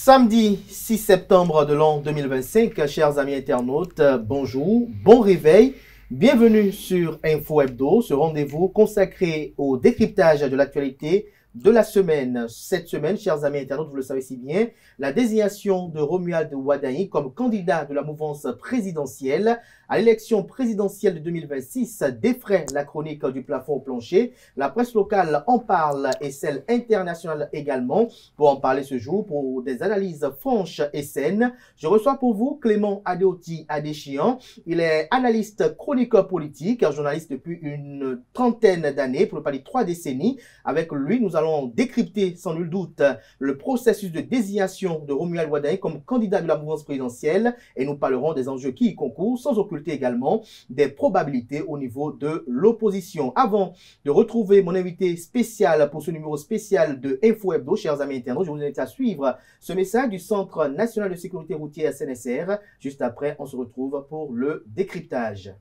Samedi 6 septembre de l'an 2025, chers amis internautes, bonjour, bon réveil, bienvenue sur Info Hebdo, ce rendez-vous consacré au décryptage de l'actualité de la semaine. Cette semaine, chers amis internautes, vous le savez si bien, la désignation de Romuald Wadaï comme candidat de la mouvance présidentielle à l'élection présidentielle de 2026 défraie la chronique du plafond au plancher. La presse locale en parle et celle internationale également. Pour en parler ce jour, pour des analyses franches et saines, je reçois pour vous Clément Adeoti Adéchian. Il est analyste chroniqueur politique, journaliste depuis une trentaine d'années, pour ne pas dire 3 décennies. Avec lui, nous allons décrypter sans nul doute le processus de désignation de Romuald Wadaï comme candidat de la mouvance présidentielle et nous parlerons des enjeux qui y concourent, sans occulter également des probabilités au niveau de l'opposition. Avant de retrouver mon invité spécial pour ce numéro spécial de Info Hebdo, chers amis internautes, je vous invite à suivre ce message du Centre national de sécurité routière CNSR. Juste après, on se retrouve pour le décryptage.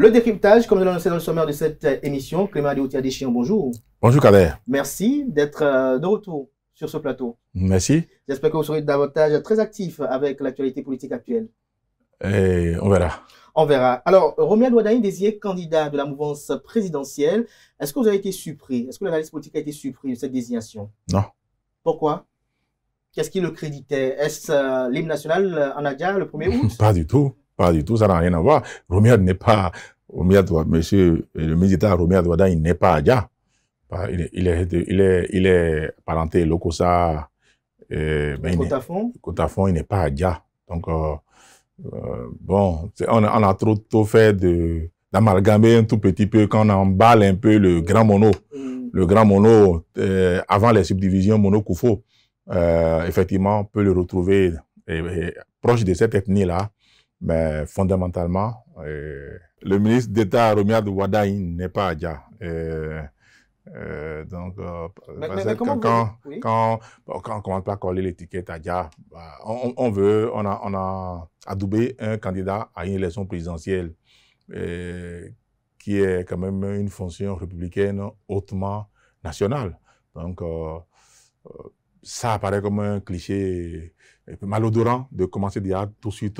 Le décryptage, comme je l'ai annoncé dans le sommaire de cette émission, Clément Adeoti Adéchian, bonjour. Bonjour Kader. Merci d'être de retour sur ce plateau. Merci. J'espère que vous serez davantage très actif avec l'actualité politique actuelle. Et on verra. On verra. Alors, Romuald Wadaï désigné candidat de la mouvance présidentielle. Est-ce que vous avez été surpris? Est-ce que l'analyse politique a été surpris de cette désignation? Non. Pourquoi? Qu'est-ce qui le créditait? Est-ce l'hymne national en Adja le 1er août? Pas du tout. Pas du tout, ça n'a rien à voir. Romuald n'est pas, monsieur le ministre Romuald Wadaï n'est pas Adja. Il est parenté Lokosa, Kotafon, il n'est pas Adja. Donc, bon, on a trop fait d'amalgamer un tout petit peu quand on emballe un peu le grand mono. Le grand mono, avant les subdivisions mono-Koufo, effectivement, on peut le retrouver proche de cette ethnie-là. Mais fondamentalement, le ministre d'État Romuald Wadaï n'est pas Adja. Donc, quand on commence pas à coller l'étiquette Adja, on a adoubé un candidat à une élection présidentielle qui est quand même une fonction républicaine hautement nationale. Donc, ça apparaît comme un cliché malodorant de commencer déjà tout de suite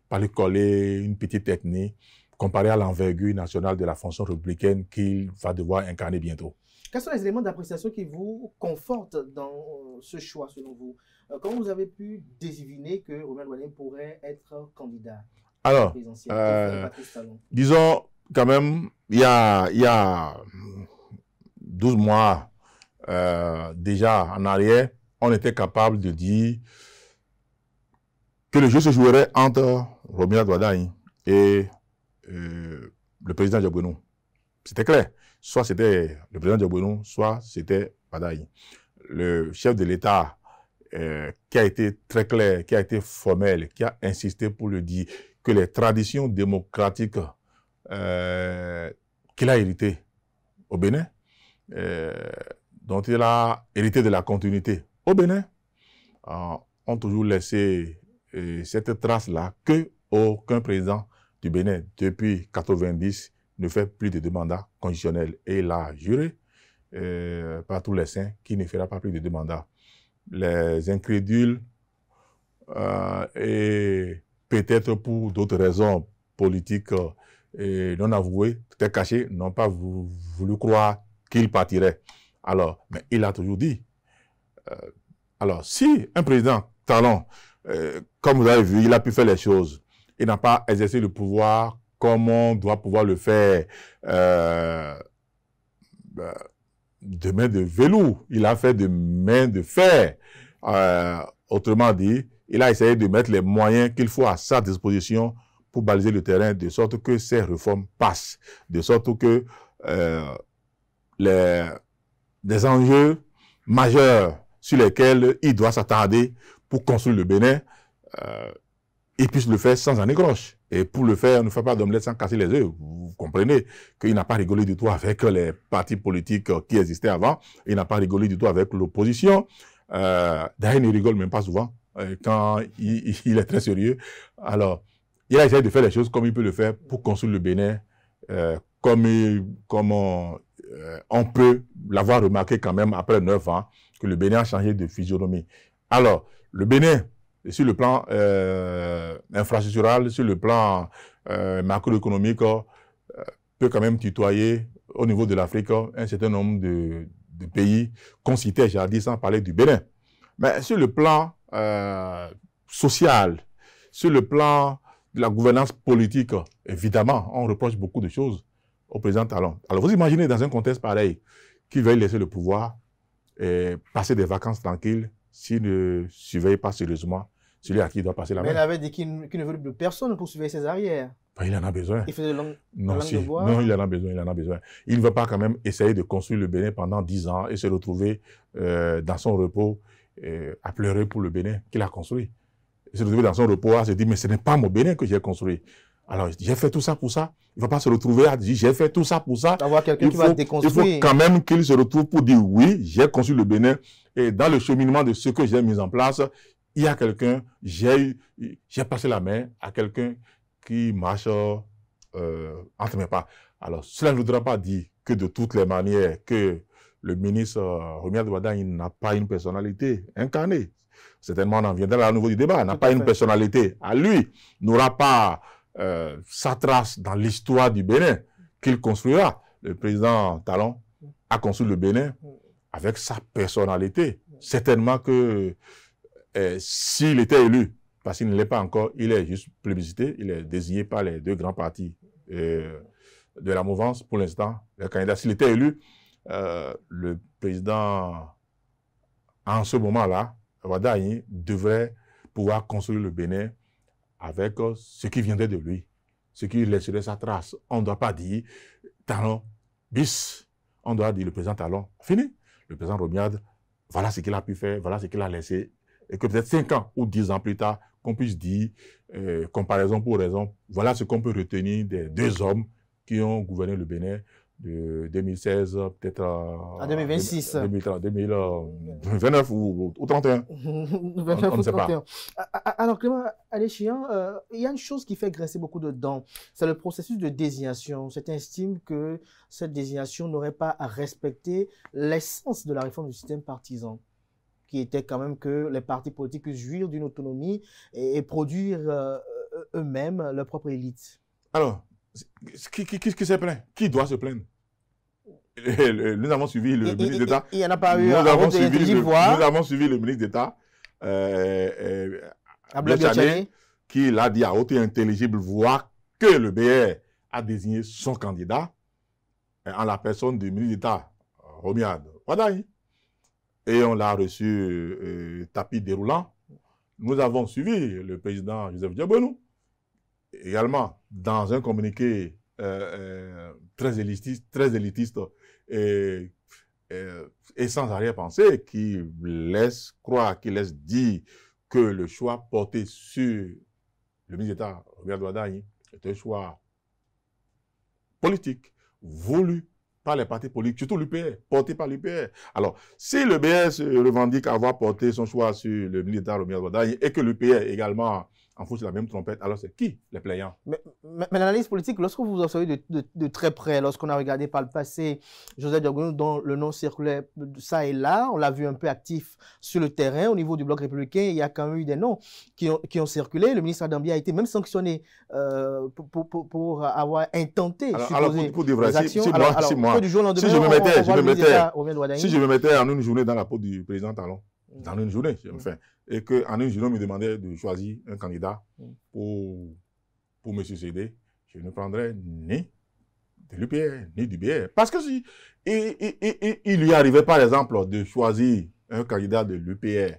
par lui coller une petite ethnie comparée à l'envergure nationale de la fonction républicaine qu'il va devoir incarner bientôt. Quels sont les éléments d'appréciation qui vous confortent dans ce choix selon vous? Comment vous avez pu deviner que Romuald Wadaï pourrait être candidat? Alors, disons quand même, il y a 12 mois déjà en arrière, on était capable de dire que le jeu se jouerait entre Romuald Wadaï et le président Diabono. C'était clair. Soit c'était le président Diabono, soit c'était Wadaï. Le chef de l'État qui a été très clair, qui a été formel, qui a insisté pour le dire que les traditions démocratiques qu'il a héritées au Bénin, dont il a hérité de la continuité au Bénin, ont toujours laissé cette trace-là que aucun président du Bénin, depuis 1990, ne fait plus de mandats conditionnels. Et il a juré par tous les saints qu'il ne fera pas plus de 2 mandats. Les incrédules et peut-être pour d'autres raisons politiques et non avouées, peut-être cachées, n'ont pas voulu croire qu'il partirait. Alors, mais il a toujours dit. Alors, si un président Talon, comme vous avez vu, il a pu faire les choses, il n'a pas exercé le pouvoir comme on doit pouvoir le faire de main de velours. Il a fait de main de fer. Autrement dit, il a essayé de mettre les moyens qu'il faut à sa disposition pour baliser le terrain de sorte que ces réformes passent, de sorte que des enjeux majeurs sur lesquels il doit s'attarder pour construire le Bénin, il puisse le faire sans anégroche. Et pour le faire, ne fait pas d'omelette sans casser les œufs. Vous comprenez qu'il n'a pas rigolé du tout avec les partis politiques qui existaient avant. Il n'a pas rigolé du tout avec l'opposition. D'ailleurs, il ne rigole même pas souvent quand il est très sérieux. Alors, il a essayé de faire les choses comme il peut le faire pour construire le Bénin, comme on peut l'avoir remarqué quand même après 9 ans, que le Bénin a changé de physionomie. Alors, le Bénin, sur le plan infrastructural, sur le plan macroéconomique, peut quand même tutoyer au niveau de l'Afrique un certain nombre de pays qu'on citait, j'ai dit, sans parler du Bénin. Mais sur le plan social, sur le plan de la gouvernance politique, évidemment, on reproche beaucoup de choses au président Talon. Alors vous imaginez dans un contexte pareil, qu'il veuille laisser le pouvoir et passer des vacances tranquilles s'il ne surveille pas sérieusement celui à qui il doit passer la main. Mais il avait dit qu'il ne veut plus personne pour surveiller ses arrières. Il en a besoin. Il faisait langue de bois. Non, il en a besoin. Il ne veut pas quand même essayer de construire le Bénin pendant 10 ans et se retrouver dans son repos à pleurer pour le Bénin qu'il a construit. Il se retrouver dans son repos à se dire, mais ce n'est pas mon Bénin que j'ai construit. Alors, j'ai fait tout ça pour ça. Il ne va pas se retrouver à dire, j'ai fait tout ça pour ça. Avoir quelqu'un qui va déconstruire. Il faut quand même qu'il se retrouve pour dire, oui, j'ai construit le Bénin. Et dans le cheminement de ce que j'ai mis en place, il y a quelqu'un, j'ai passé la main à quelqu'un qui marche entre mes pas. Alors, cela ne voudra pas dire que de toutes les manières, que le ministre Romuald Wardani n'a pas une personnalité incarnée. Certainement, on en viendra à nouveau du débat. N'a pas une personnalité à lui, n'aura pas sa trace dans l'histoire du Bénin qu'il construira. Le président Talon a construit le Bénin avec sa personnalité. Certainement que s'il était élu, parce qu'il ne l'est pas encore, il est juste plébiscité, il est désigné par les deux grands partis de la mouvance pour l'instant, le candidat. S'il était élu, le président, en ce moment-là, Wardani devrait pouvoir construire le Bénin avec ce qui viendrait de lui, ce qui laisserait sa trace. On ne doit pas dire Talon bis, on doit dire le président Talon, fini. Le président Romuald, voilà ce qu'il a pu faire, voilà ce qu'il a laissé, et que peut-être 5 ans ou 10 ans plus tard, qu'on puisse dire, comparaison pour raison, voilà ce qu'on peut retenir des 2 hommes qui ont gouverné le Bénin de 2016, peut-être à 2026. 2029 ou 31. 29 ou 31. Alors, Clément Adéchian, il y a une chose qui fait grincer beaucoup de dents, c'est le processus de désignation. Certains estiment que cette désignation n'aurait pas à respecter l'essence de la réforme du système partisan, qui était quand même que les partis politiques puissent jouir d'une autonomie et produire eux-mêmes leur propre élite. Alors, qui se plaint? Qui doit se plaindre? Nous avons suivi le ministre d'État. Il n'y en a pas eu. Nous avons suivi le ministre d'État, qui l'a dit à haute et intelligible voix que le BR a désigné son candidat en la personne du ministre d'État, Romuald Wardani. Et on l'a reçu tapis déroulant. Nous avons suivi le président Joseph Diabonou, également dans un communiqué très élitiste et sans arrière-pensée, qui laisse croire, qui laisse dire que le choix porté sur le ministre d'État, Romuald Wardani, est un choix politique, voulu par les partis politiques, surtout l'UPR, porté par l'UPR. Alors, si le BR se revendique avoir porté son choix sur le ministre d'État Romuald Wardani et que l'UPR également enfourche la même trompette. Alors c'est qui les plaignants? Mais l'analyse politique, lorsque vous observez de très près, lorsqu'on a regardé par le passé Joseph Diakono, dont le nom circulait ça et là, on l'a vu un peu actif sur le terrain, au niveau du bloc républicain, il y a quand même eu des noms qui ont circulé. Le ministre Adambia a été même sanctionné pour avoir intenté pour dire vrai, actions. si je me mettais en une journée dans la peau du président Talon, dans une journée, et qu'en une journée, on me demandait de choisir un candidat pour me succéder, je ne prendrais ni de l'UPR, ni du BR. Parce que si il lui arrivait, par exemple, de choisir un candidat de l'UPR,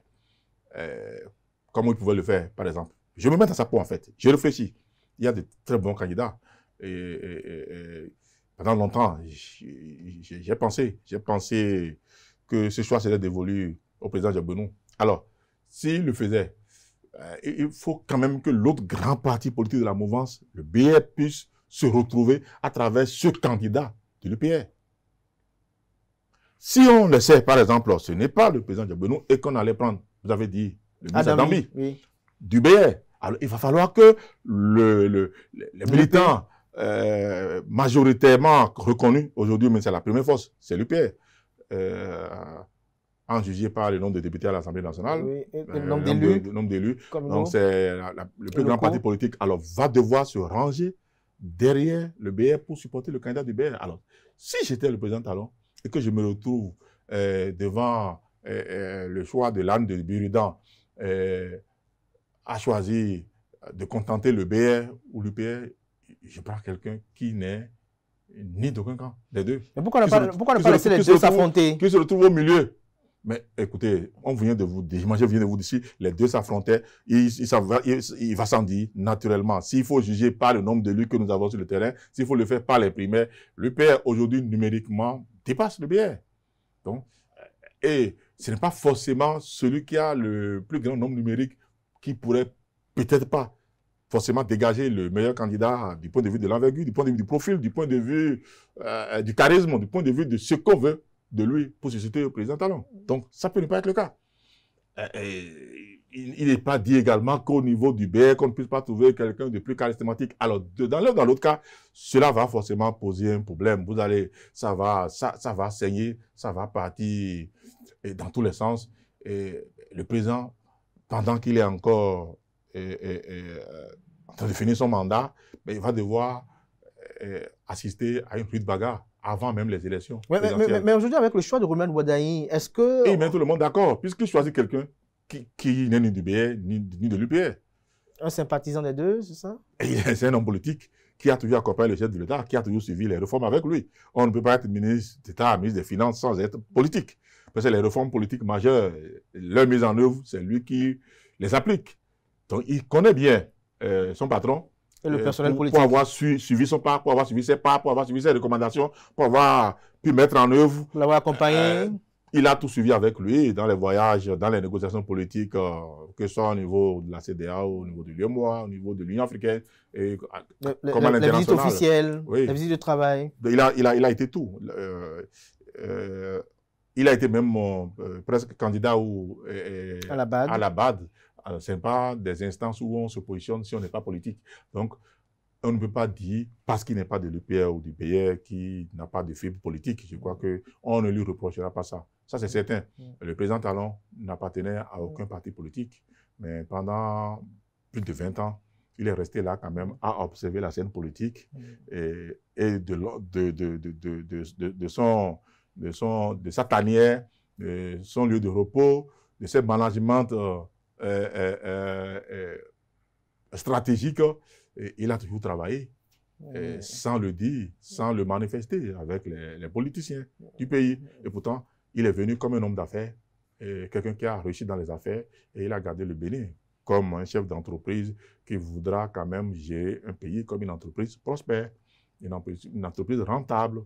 comme il pouvait le faire, par exemple. Je me mets dans sa peau, en fait. Je réfléchis. Il y a de très bons candidats. Et pendant longtemps, j'ai pensé que ce choix serait dévolu au président Diakono. Alors, s'il le faisait, il faut quand même que l'autre grand parti politique de la mouvance, le BR, puisse se retrouver à travers ce candidat de l'UPR. Si on le sait, par exemple, ce n'est pas le président Diakono et qu'on allait prendre, vous avez dit, le ministre Adambi, du BR, alors il va falloir que les militants majoritairement reconnus aujourd'hui, mais c'est la première force, c'est l'UPR. En jugé par le nombre de députés à l'Assemblée nationale, le nombre d'élus. Donc, c'est le plus grand parti politique. Alors, va devoir se ranger derrière le BR pour supporter le candidat du BR. Alors, si j'étais le président Talon et que je me retrouve devant le choix de l'âne de Buridan à choisir de contenter le BR ou l'UPR, je prends quelqu'un qui n'est ni d'aucun camp, des deux. Mais pourquoi ne pas laisser les deux s'affronter? Qui se retrouve au milieu. Mais écoutez, je viens de vous dire ici, les deux s'affrontaient, il va s'en dire naturellement. S'il faut juger par le nombre d'élus que nous avons sur le terrain, s'il faut le faire par les primaires, l'UPR aujourd'hui numériquement dépasse le BR. Donc, et ce n'est pas forcément celui qui a le plus grand nombre numérique qui pourrait peut-être pas forcément dégager le meilleur candidat du point de vue de l'envergure, du point de vue du profil, du point de vue du charisme, du point de vue de ce qu'on veut de lui pour susciter le président Talon. Donc, ça peut ne pas être le cas. Il n'est pas dit également qu'au niveau du BR, qu'on ne puisse pas trouver quelqu'un de plus charismatique. Alors, dans l'autre cas, cela va forcément poser un problème. Ça va saigner, ça va partir dans tous les sens. Et le président, pendant qu'il est encore en train de finir son mandat, il va devoir assister à une rude bagarre avant même les élections. Mais aujourd'hui, avec le choix de Romain Wadaï, est-ce que... Et il met tout le monde d'accord, puisqu'il choisit quelqu'un qui n'est ni du BR, ni de l'UPR. Un sympathisant des deux, c'est ça? C'est un homme politique qui a toujours accompagné le chef de l'État, qui a toujours suivi les réformes avec lui. On ne peut pas être ministre d'État, ministre des Finances sans être politique. Parce que les réformes politiques majeures, leur mise en œuvre, c'est lui qui les applique. Donc, il connaît bien son patron. Et le personnel politique. Pour avoir suivi son pas, pour avoir suivi ses pas, pour avoir suivi ses recommandations, pour avoir pu mettre en œuvre. Pour l'avoir accompagné. Il a tout suivi avec lui dans les voyages, dans les négociations politiques, que ce soit au niveau de la CEDEAO, au niveau de l'UEMOA, au niveau de l'Union africaine, et comme à l'international. Les visites officielles, les visites de travail. Il a été tout. Il a été même presque candidat à la BAD. Ce n'est pas des instances où on se positionne si on n'est pas politique. Donc, on ne peut pas dire, parce qu'il n'est pas de l'UPR ou du BR, qu'il n'a pas de fibre politique. Je crois qu'on ne lui reprochera pas ça. Ça, c'est certain. Le président Talon n'appartenait à aucun parti politique. Mais pendant plus de 20 ans, il est resté là quand même à observer la scène politique et de sa tanière, de son lieu de repos, de ses managements stratégiques. Il a toujours travaillé sans le dire, sans le manifester avec les politiciens du pays. Et pourtant, il est venu comme un homme d'affaires, quelqu'un qui a réussi dans les affaires et il a gardé le Bénin comme un chef d'entreprise qui voudra quand même gérer un pays comme une entreprise prospère, une entreprise rentable,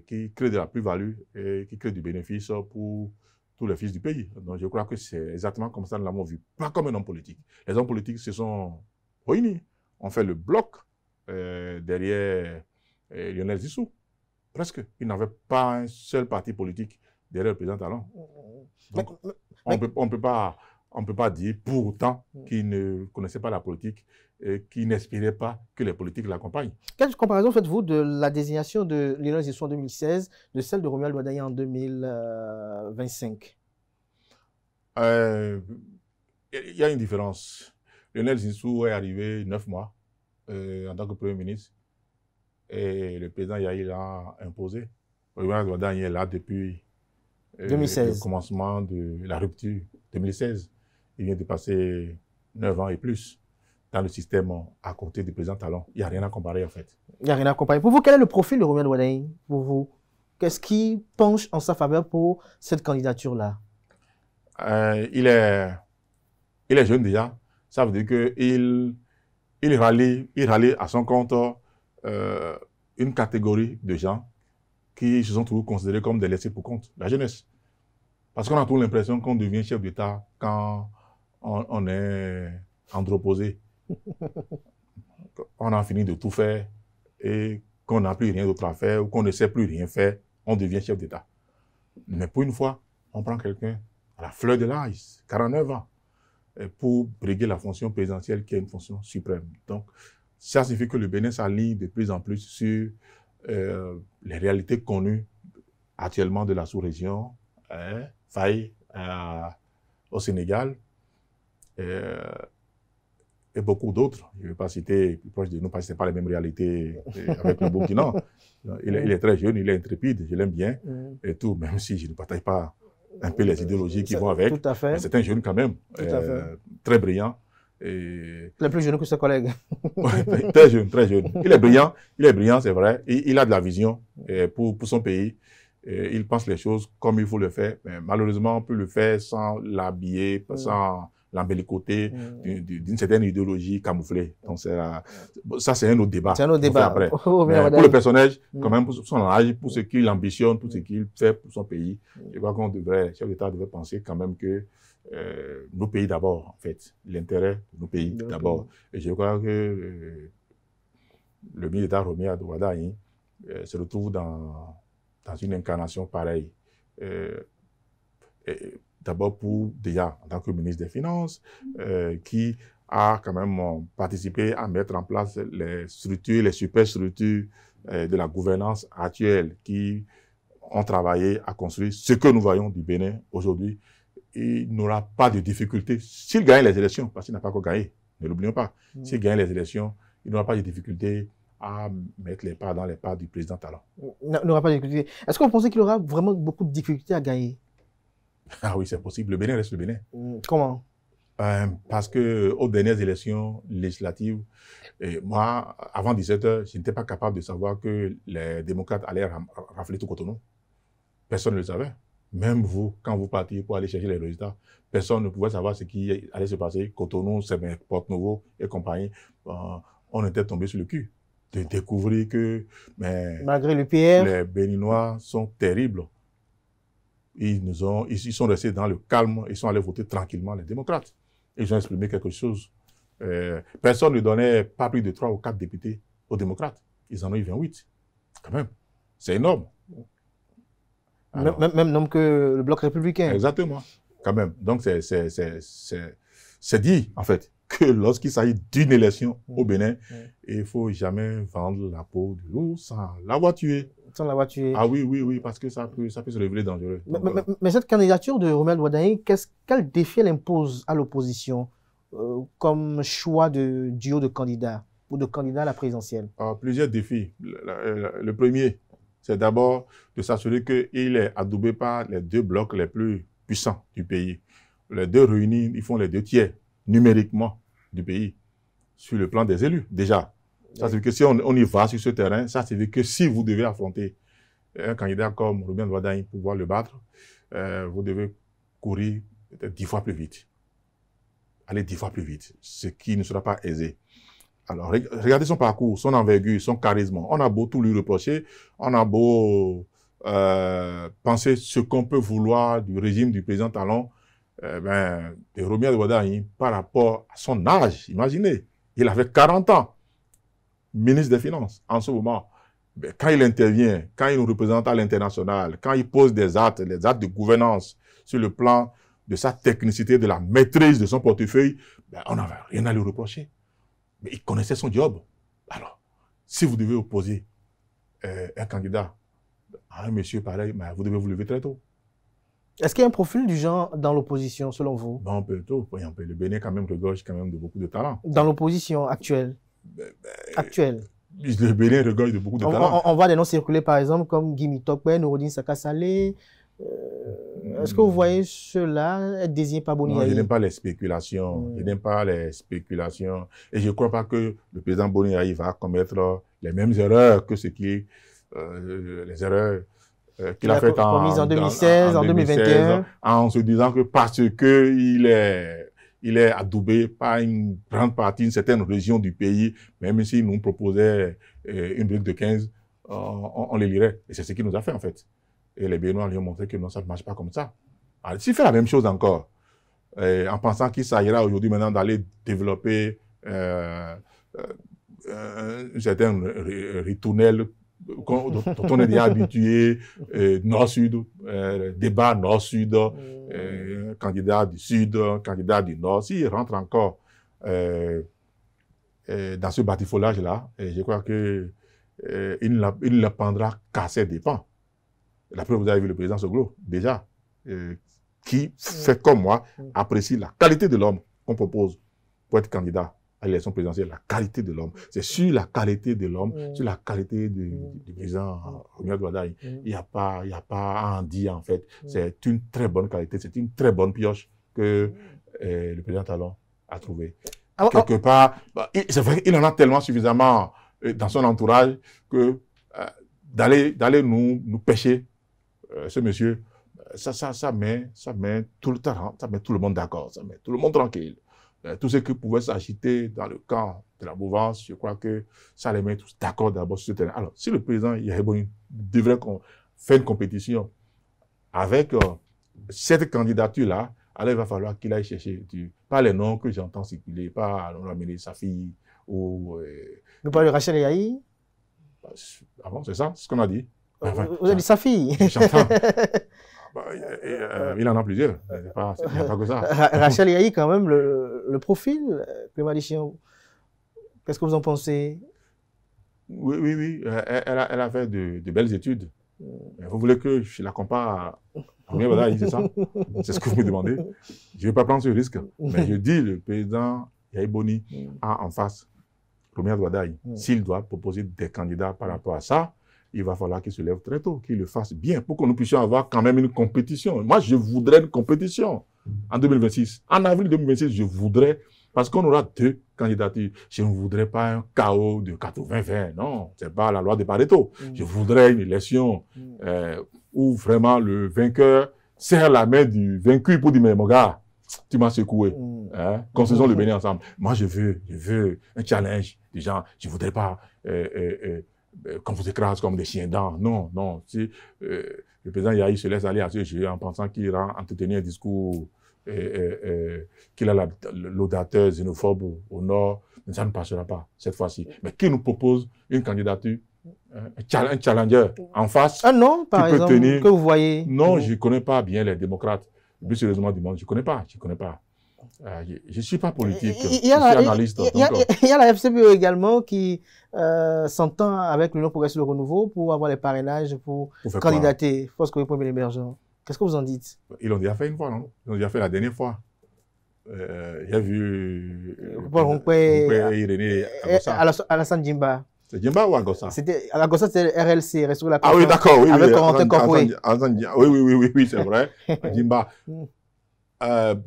qui crée de la plus-value et qui crée du bénéfice pour tous les fils du pays. Donc je crois que c'est exactement comme ça que nous l'avons vu, pas comme un homme politique. Les hommes politiques se sont réunis, ont fait le bloc derrière Lionel Zissou, presque. Il n'avait pas un seul parti politique derrière le président Talon. Donc, on peut pas on ne peut pas dire pour autant qu'il ne connaissait pas la politique et qu'il n'espérait pas que les politiques l'accompagnent. Quelle comparaison faites-vous de la désignation de Lionel Zinsou en 2016 de celle de Romuald Wadaye en 2025? Il y a une différence. Lionel Zinsou est arrivé 9 mois en tant que Premier ministre et le président Yahi l'a imposé. Romuald Wadaye est là depuis 2016. le commencement de la rupture 2016. Il vient de passer 9 ans et plus dans le système à côté du président Talon. Il n'y a rien à comparer en fait. Il n'y a rien à comparer. Pour vous, quel est le profil de Romuald Wadaye? Pour vous, qu'est-ce qui penche en sa faveur pour cette candidature-là? Il est jeune déjà. Ça veut dire qu'il rallie à son compte une catégorie de gens qui se sont toujours considérés comme des laissés pour compte, la jeunesse. Parce qu'on a toujours l'impression qu'on devient chef d'État quand on est androposé. On a fini de tout faire et qu'on n'a plus rien d'autre à faire ou qu'on ne sait plus rien faire, on devient chef d'État. Mais pour une fois, on prend quelqu'un à la fleur de l'âge, 49 ans, pour briguer la fonction présidentielle qui est une fonction suprême. Donc, ça signifie que le Bénin s'aligne de plus en plus sur les réalités connues actuellement de la sous-région, faille au Sénégal et beaucoup d'autres. Je ne vais pas citer plus proche de nous parce que ce n'est pas les mêmes réalités avec le Burkina. Il est très jeune, il est intrépide, je l'aime bien et tout, même si je ne partage pas un peu les idéologies qui vont avec. Tout à fait. C'est un jeune quand même, très brillant. Et... Il est plus jeune que ses collègues. Ouais, très jeune, très jeune. Il est brillant, c'est vrai. Il a de la vision pour son pays. Et il pense les choses comme il faut le faire. Mais malheureusement, on peut le faire sans l'habiller, sans l'embellicoter d'une certaine idéologie camouflée. Donc ça, c'est un autre débat. C'est un autre débat. Après. Pour le personnage, quand même, pour son âge, pour ce qu'il ambitionne, pour ce qu'il fait pour son pays, je crois qu'on devrait, le chef d'État devrait penser quand même que nos pays d'abord, en fait. L'intérêt de nos pays d'abord. Et je crois que le ministre d'État Romuald Wadaye se retrouve dans une incarnation pareille. D'abord déjà en tant que ministre des Finances, qui a quand même participé à mettre en place les structures, les superstructures de la gouvernance actuelle qui ont travaillé à construire ce que nous voyons du Bénin aujourd'hui. Il n'aura pas de difficulté. S'il gagne les élections, parce qu'il n'a pas encore gagné, ne l'oublions pas, s'il gagne les élections, il n'aura pas de difficulté à mettre les pas dans les pas du président Talon. Il n'aura pas de difficulté. Est-ce que vous pensez qu'il aura vraiment beaucoup de difficultés à gagner? Ah oui, c'est possible. Le Bénin reste le Bénin. Comment? Parce qu'aux dernières élections législatives, moi, avant 17h, je n'étais pas capable de savoir que les démocrates allaient rafler tout Cotonou. Personne ne le savait. Même vous, quand vous partiez pour aller chercher les résultats, personne ne pouvait savoir ce qui allait se passer. Cotonou, Porte-Nouveau et compagnie, on était tombé sur le cul de découvrir que malgré le PR, les Béninois sont terribles. Ils sont restés dans le calme, ils sont allés voter tranquillement les démocrates. Ils ont exprimé quelque chose. Personne ne donnait pas plus de 3 ou 4 députés aux démocrates. Ils en ont eu 28. Quand même, c'est énorme. Alors, même nombre que le bloc républicain. Exactement, quand même. Donc, c'est dit, en fait, que lorsqu'il s'agit d'une élection au Bénin, il ne faut jamais vendre la peau du loup sans l'avoir tué. Sans l'avoir tué. Ah oui, parce que ça peut se révéler dangereux. Donc, mais cette candidature de Romuald Wadaye, quel défi elle impose à l'opposition comme choix de duo de candidats ou de candidats à la présidentielle? Plusieurs défis. Le premier, c'est d'abord de s'assurer qu'il est adoubé par les 2 blocs les plus puissants du pays. Les 2 réunis, ils font les 2 tiers numériquement du pays, sur le plan des élus, déjà. Ça veut dire que si on y va sur ce terrain, ça veut dire que si vous devez affronter un candidat comme Romuald Wadaye pour pouvoir le battre, vous devez courir peut-être 10 fois plus vite. Aller 10 fois plus vite, ce qui ne sera pas aisé. Alors, regardez son parcours, son envergure, son charisme. On a beau tout lui reprocher, on a beau penser ce qu'on peut vouloir du régime du président Talon, de Romuald Wadaye, par rapport à son âge, imaginez, il avait 40 ans, ministre des Finances, en ce moment. Quand il intervient, quand il nous représente à l'international, quand il pose des actes de gouvernance sur le plan de sa technicité, de la maîtrise de son portefeuille, ben, on n'avait rien à lui reprocher. Mais il connaissait son job. Alors, si vous devez opposer un candidat à un monsieur pareil, ben, vous devez vous lever très tôt. Est-ce qu'il y a un profil du genre dans l'opposition, selon vous? Bon, le Bénin quand même regorge quand même de beaucoup de talent. Dans l'opposition actuelle? Actuelle. Le Bénin regorge de beaucoup de talent. On voit des noms circuler, par exemple, comme Guy Mitokwe, Nouroudine Saka Saleh. Est-ce que vous voyez ceux-là être désignés par Boni Yayi? Non, je n'aime pas les spéculations. Je n'aime pas les spéculations. Et je ne crois pas que le président Boni Yayi va commettre les mêmes erreurs que ce qui les erreurs qu'il a faites en 2016, en 2021. En se disant que parce qu'il est adoubé par une grande partie, une certaine région du pays, même s'il nous proposait une brique de 15, on les lirait. Et c'est ce qu'il nous a fait, en fait. Et les Béninois lui ont montré que non, ça ne marche pas comme ça. Alors, s'il fait la même chose encore, en pensant qu'il s'agira aujourd'hui maintenant d'aller développer un certain ritournelle dont on est déjà habitué, nord-sud, débat nord-sud, candidat du sud, candidat du nord, s'il rentre encore dans ce batifolage-là, je crois que il ne prendra qu'à ses dépens. La preuve, vous avez vu le président Soglo, déjà, qui fait comme moi, apprécie la qualité de l'homme qu'on propose pour être candidat à l'élection présidentielle, la qualité de l'homme. C'est sur la qualité de l'homme, sur la qualité du président Romuald Wadaye. Il n'y a pas à en dire, en fait. C'est une très bonne qualité, c'est une très bonne pioche que le président Talon a trouvée. Quelque part, c'est vrai qu'il en a tellement suffisamment dans son entourage que d'aller nous pêcher ce monsieur, ça met tout le temps, ça met tout le monde d'accord, ça met tout le monde tranquille. Tout ce qui pouvait s'agiter dans le camp de la mouvance, je crois que ça les met tous d'accord d'abord sur ce terrain. Alors, si le président Yayi Boni devrait faire une compétition avec cette candidature-là, alors il va falloir qu'il aille chercher, pas les noms que j'entends circuler, pas amener sa fille ou... Vous parlez de Rachel Yayi? Ah bon, c'est ça, c'est ce qu'on a dit. Enfin, vous avez dit sa fille? J'entends. Il en a plusieurs. Il n'y a pas que ça. Rachel Yayi, quand même, le profil, Primadicien, qu'est-ce que vous en pensez? Oui. Elle a fait de belles études. Vous voulez que je la compare à Romuald Wadaye, c'est ça? C'est ce que vous me demandez. Je ne vais pas prendre ce risque. Mais je dis, le président Yayi Boni a en face Romuald Wadaye. S'il doit proposer des candidats par rapport à ça, il va falloir qu'il se lève très tôt, qu'il le fasse bien, pour que nous puissions avoir quand même une compétition. Moi, je voudrais une compétition en 2026. En avril 2026, je voudrais, parce qu'on aura deux candidatures, je ne voudrais pas un chaos de 80-20. Non, c'est pas la loi de Pareto. Je voudrais une élection où vraiment le vainqueur serre la main du vaincu pour dire, mais mon gars, tu m'as secoué. Construisons le Bénin ensemble. Moi, je veux un challenge des gens. Je voudrais pas qu'on vous écrase comme des chiens dents. Non. Si le président Yayi se laisse aller à ce jeu en pensant qu'il ira entretenir un discours qu'il a l'audateur xénophobe au nord, mais ça ne passera pas cette fois-ci. Mais qui nous propose une candidature, un challenger en face? Un nom, par exemple, que vous voyez? Non, je ne connais pas bien les démocrates. Le plus sérieusement du monde, je ne connais pas. Je ne suis pas politique, je suis analyste. Il y a la FCBE également qui s'entend avec l'Union progressiste du renouveau pour avoir les parrainages pour candidater. Force Covid pour l'émergent. Qu'est-ce que vous en dites? Ils l'ont déjà fait une fois, non? Ils l'ont déjà fait la dernière fois. J'ai vu Irénée Alassane Djimba. C'est Djimba ou Agossa? C'était Agossa, c'était RLC, Restaurer la Ah oui, d'accord, oui. Avec Corentin Corpoué. Oui, c'est vrai. Djimba.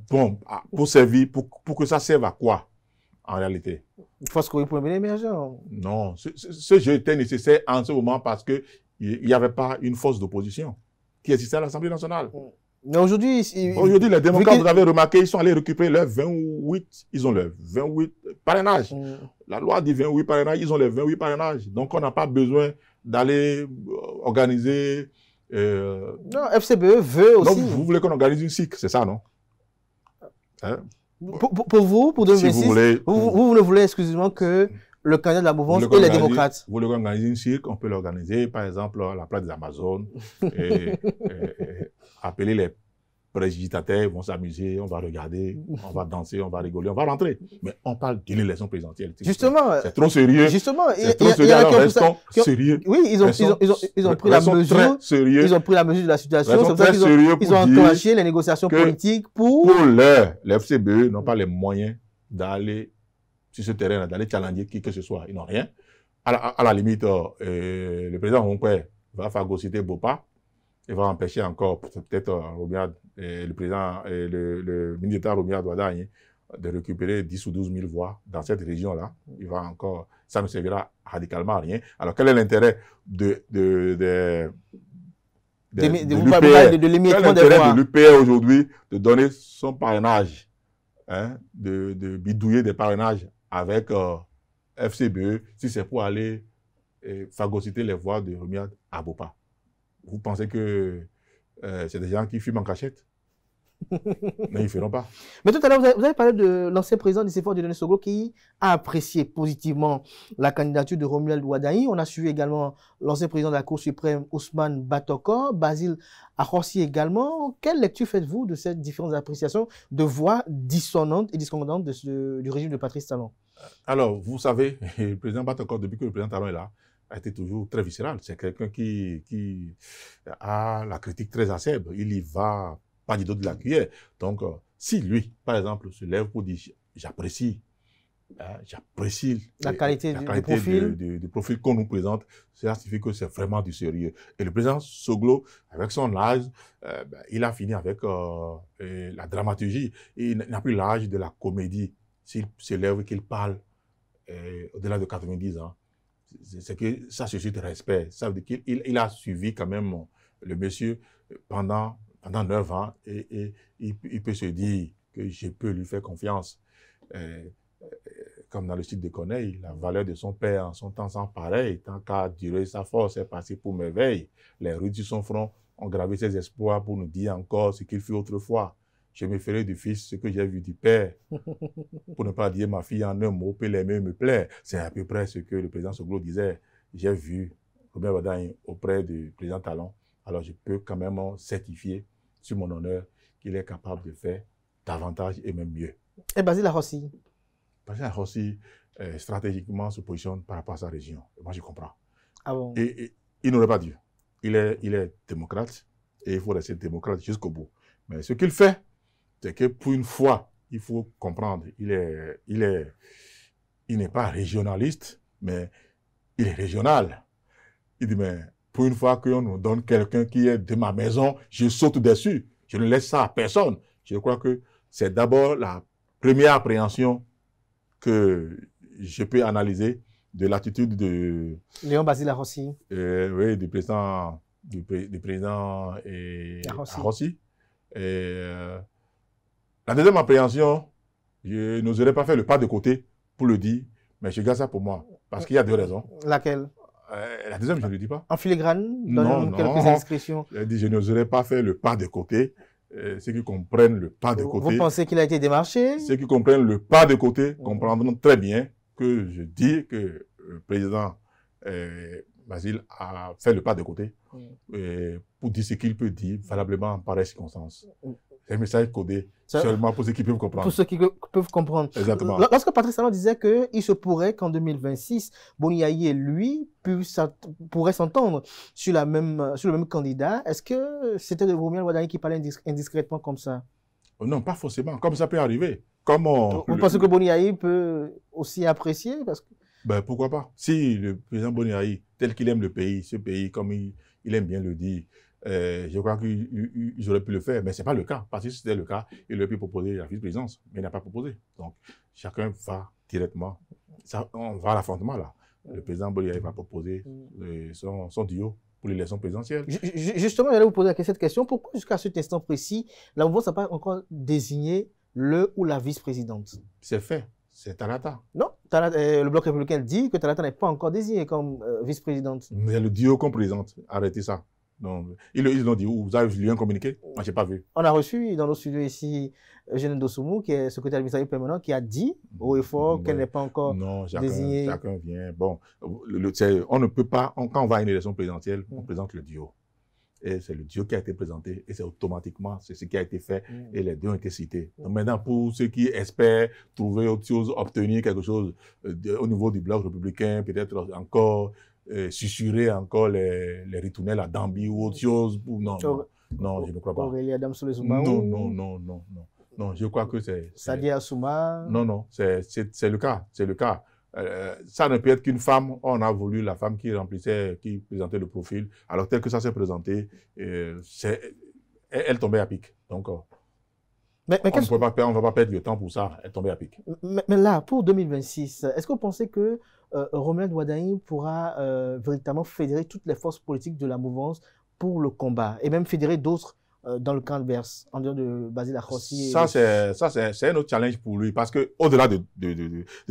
Pour servir, pour que ça serve à quoi, en réalité? Force Covid pour l'émergent. Non, ce jeu était nécessaire en ce moment parce qu'il n'y avait pas une force d'opposition qui existait à l'Assemblée nationale. Mais aujourd'hui, les démocrates, vous avez remarqué, ils sont allés récupérer leurs 28, ils ont leurs 28 parrainages. La loi dit 28 parrainages, ils ont les 28 parrainages. Donc, on n'a pas besoin d'aller organiser... Non, FCBE veut aussi... Donc, vous voulez qu'on organise une SIC, c'est ça, non? Pour vous, pour 2026, si vous ne voulez exclusivement que le candidat de la mouvance et les démocrates. Vous voulez organiser une cirque, on peut l'organiser, par exemple, à la place des Amazones, et appeler prestigitateurs vont s'amuser, on va regarder, on va danser, on va rigoler, on va rentrer. Mais on parle d'une élection présidentielle. Justement. C'est trop sérieux. Justement. C'est trop sérieux. Alors restons sérieux. Oui, ils ont pris la mesure. Ils ont pris la mesure de la situation. C'est pour ça qu'ils ont enclenché les négociations politiques pour l'heure, les FCBE n'ont pas les moyens d'aller sur ce terrain, d'aller challenger qui que ce soit. Ils n'ont rien. À la limite, le président Rompé va phagocyter Bopa. Il va empêcher encore peut-être le président, le ministre d'État Romiad Ouaddaï de récupérer 10 ou 12 000 voix dans cette région-là. Il va encore, ça ne servira radicalement à rien. Alors quel est l'intérêt de l'UPR aujourd'hui de donner son parrainage, hein, de bidouiller des parrainages avec FCBE si c'est pour aller phagocyter les voix de Romiad à Bopa? Vous pensez que c'est des gens qui fument en cachette? Non, ils ne feront pas. Mais tout à l'heure, vous avez parlé de l'ancien président du CFA, Dieudonné Soglo, qui a apprécié positivement la candidature de Romuald Ouaddaï. On a suivi également l'ancien président de la Cour suprême, Ousmane Batokor, Basile Ahossi également. Quelle lecture faites-vous de ces différentes appréciations de voix dissonantes et discordantes du régime de Patrice Talon? Alors, vous savez, le président Batokor, depuis que le président Talon est là, a été toujours très viscéral. C'est quelqu'un qui a la critique très acerbe. Il y va pas du dos de la cuillère. Donc, si lui, par exemple, se lève pour dire j'apprécie la qualité du profil qu'on nous présente, cela signifie que c'est vraiment du sérieux. Et le président Soglo, avec son âge, il a fini avec la dramaturgie. Il n'a plus l'âge de la comédie. S'il se lève et qu'il parle au-delà de 90 ans, c'est que ça suscite respect. Ça veut dire qu'il a suivi quand même le monsieur pendant 9 ans et il peut se dire que je peux lui faire confiance. Comme dans le site de Corneille, la valeur de son père en son temps sans pareil, tant qu'à durer sa force est passée pour merveille. Les rues de son front ont gravé ses espoirs pour nous dire encore ce qu'il fut autrefois. Je me ferai du fils ce que j'ai vu du père. Pour ne pas dire ma fille en un mot, peut l'aimer, me plaire. C'est à peu près ce que le président Soglo disait. J'ai vu Romuald Ouaddaï auprès du président Talon. Alors je peux quand même certifier sur mon honneur qu'il est capable de faire davantage et même mieux. Et Basile Ahossi? Basile Ahossi, stratégiquement, se positionne par rapport à sa région. Moi, je comprends. Ah bon? Et il n'aurait pas dû. Il est démocrate et il faut rester démocrate jusqu'au bout. Mais ce qu'il fait, c'est que pour une fois, il faut comprendre, il n'est pas régionaliste, mais il est régional. Il dit, mais pour une fois qu'on nous donne quelqu'un qui est de ma maison, je saute dessus. Je ne laisse ça à personne. Je crois que c'est d'abord la première appréhension que je peux analyser de l'attitude de Léon Basile Ahossi. Oui, du président Ahossi. La deuxième appréhension, je n'oserais pas faire le pas de côté pour le dire, mais je garde ça pour moi, parce qu'il y a deux raisons. Laquelle? La deuxième, je ne le dis pas. En filigrane? Non, quelques indiscrétions. Je n'oserais pas faire le pas de côté. Ceux qui comprennent le pas de côté... Vous pensez qu'il a été démarché? Ceux qui comprennent le pas de côté comprendront très bien que je dis que le président Basile a fait le pas de côté pour dire ce qu'il peut dire valablement en pareille circonstance. C'est un message codé seulement pour ceux qui peuvent comprendre. Pour ceux qui peuvent comprendre. Exactement. Lorsque Patrice Talon disait qu'il se pourrait qu'en 2026, Boni Yayi et lui pourraient s'entendre sur le même candidat, est-ce que c'était de Romuald Ouaddaï qui parlait indiscrètement comme ça? Non, pas forcément. Comme ça peut arriver. Vous pensez que Boni Yayi peut aussi apprécier? Ben, pourquoi pas? Si le président Boni Yayi, tel qu'il aime le pays, ce pays, comme il aime bien le dire, je crois qu'ils auraient pu le faire, mais ce n'est pas le cas. Parce que si c'était le cas, il aurait pu proposer la vice-présidence, mais il n'a pas proposé. Donc, chacun va directement. On va à l'affrontement là. Le président Boni Yayi va proposer son duo pour l'élection présidentielle. Justement, j'allais vous poser cette question. Pourquoi jusqu'à cet instant précis, la mouvance n'a pas encore désigné le ou la vice-présidente? C'est fait. C'est Talata. Non, le Bloc républicain dit que Talata n'est pas encore désignée comme vice-présidente. Mais le duo qu'on présente, arrêtez ça. Donc, ils l'ont dit, vous avez lu un communiqué? Moi, je n'ai pas vu. On a reçu dans nos studios ici Eugène Dosoumou, qui est secrétaire administratif permanent, qui a dit haut et fort qu'elle n'est pas encore désignée. Non, chacun vient. Bon, on ne peut pas, quand on va à une élection présidentielle, on présente le duo. et c'est le Dieu qui a été présenté, et c'est automatiquement, c'est ce qui a été fait, et les deux ont été cités. Donc maintenant, pour ceux qui espèrent trouver autre chose, obtenir quelque chose au niveau du bloc républicain, peut-être encore susurrer encore les ritournelles à Dambi ou autre chose, non, non, je ne crois pas. Aurélie Adam Soulé-Soumarou. Non, je crois que c'est... Sadia Assouma. Non, c'est le cas, c'est le cas. Ça ne peut être qu'une femme. On a voulu la femme qui présentait le profil. Alors tel que ça s'est présenté, elle tombait à pic. Donc, on ne va pas perdre du temps pour ça. Elle tombait à pic. Mais là, pour 2026, est-ce que vous pensez que Romuald Wardani pourra véritablement fédérer toutes les forces politiques de la mouvance pour le combat et même fédérer d'autres dans le camp adverse, en dehors de Basile Akhossi? Ça, c'est un autre challenge pour lui, parce qu'au-delà de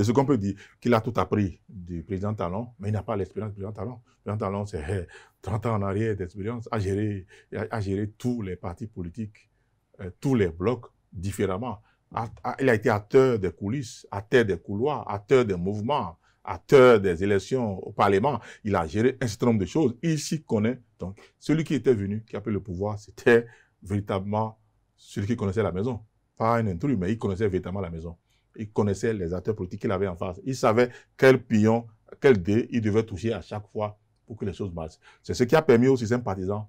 ce qu'on peut dire, qu'il a tout appris du président Talon, mais il n'a pas l'expérience du président Talon. Le président Talon, c'est 30 ans en arrière d'expérience à gérer tous les partis politiques, tous les blocs différemment. Il a été acteur des coulisses, acteur des couloirs, acteur des mouvements, acteur des élections au Parlement. Il a géré un certain nombre de choses. Il s'y connaît. Donc, celui qui était venu, qui a pris le pouvoir, c'était véritablement celui qui connaissait la maison. Pas un intrus, mais il connaissait véritablement la maison. Il connaissait les acteurs politiques qu'il avait en face. Il savait quel pion, quel dé il devait toucher à chaque fois pour que les choses marchent. C'est ce qui a permis au système partisan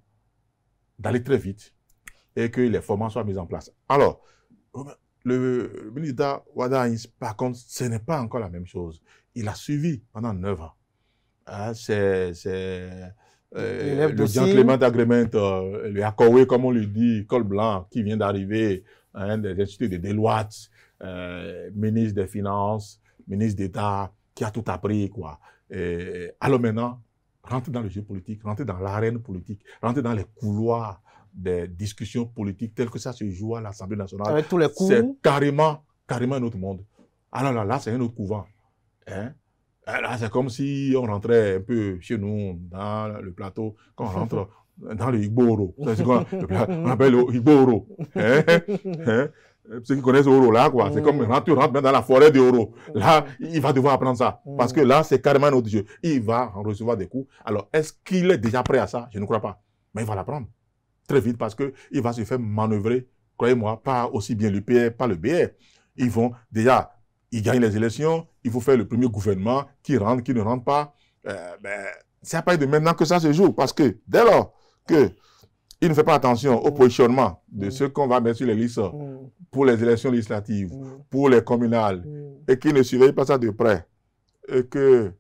d'aller très vite et que les formats soient mis en place. Alors, le ministre Wardani, par contre, ce n'est pas encore la même chose. Il a suivi pendant 9 ans. Le gentleman agreement, le accord, comme on le dit, col blanc, qui vient d'arriver, des instituts de Deloitte, ministre des Finances, ministre d'État, qui a tout appris, quoi. Alors maintenant, rentrer dans le jeu politique, rentrer dans l'arène politique, rentrer dans les couloirs des discussions politiques telles que ça se joue à l'Assemblée nationale. Avec tous les coups. C'est carrément un autre monde. Alors là, c'est un autre couvent. Hein? Là, c'est comme si on rentrait un peu chez nous, dans le plateau, quand on rentre dans le Igboro. C'est ce qu'on appelle le Igboro. Ceux qui connaissent Oro là, quoi. C'est comme tu rentres dans la forêt de Oro. Là, il va devoir apprendre ça. Parce que là, c'est carrément un autre jeu. Il va en recevoir des coups. Alors, est-ce qu'il est déjà prêt à ça? Je ne crois pas. Mais il va l'apprendre très vite parce qu'il va se faire manœuvrer, croyez-moi, pas aussi bien le PR, pas le BR. Ils vont déjà, ils gagnent les élections, il faut faire le premier gouvernement, qui rentre, qui ne rentre pas. C'est à partir de maintenant que ça se joue parce que dès lors que il ne fait pas attention au positionnement de ceux qu'on va mettre sur les listes pour les élections législatives, pour les communales, et qu'il ne surveille pas ça de près, et que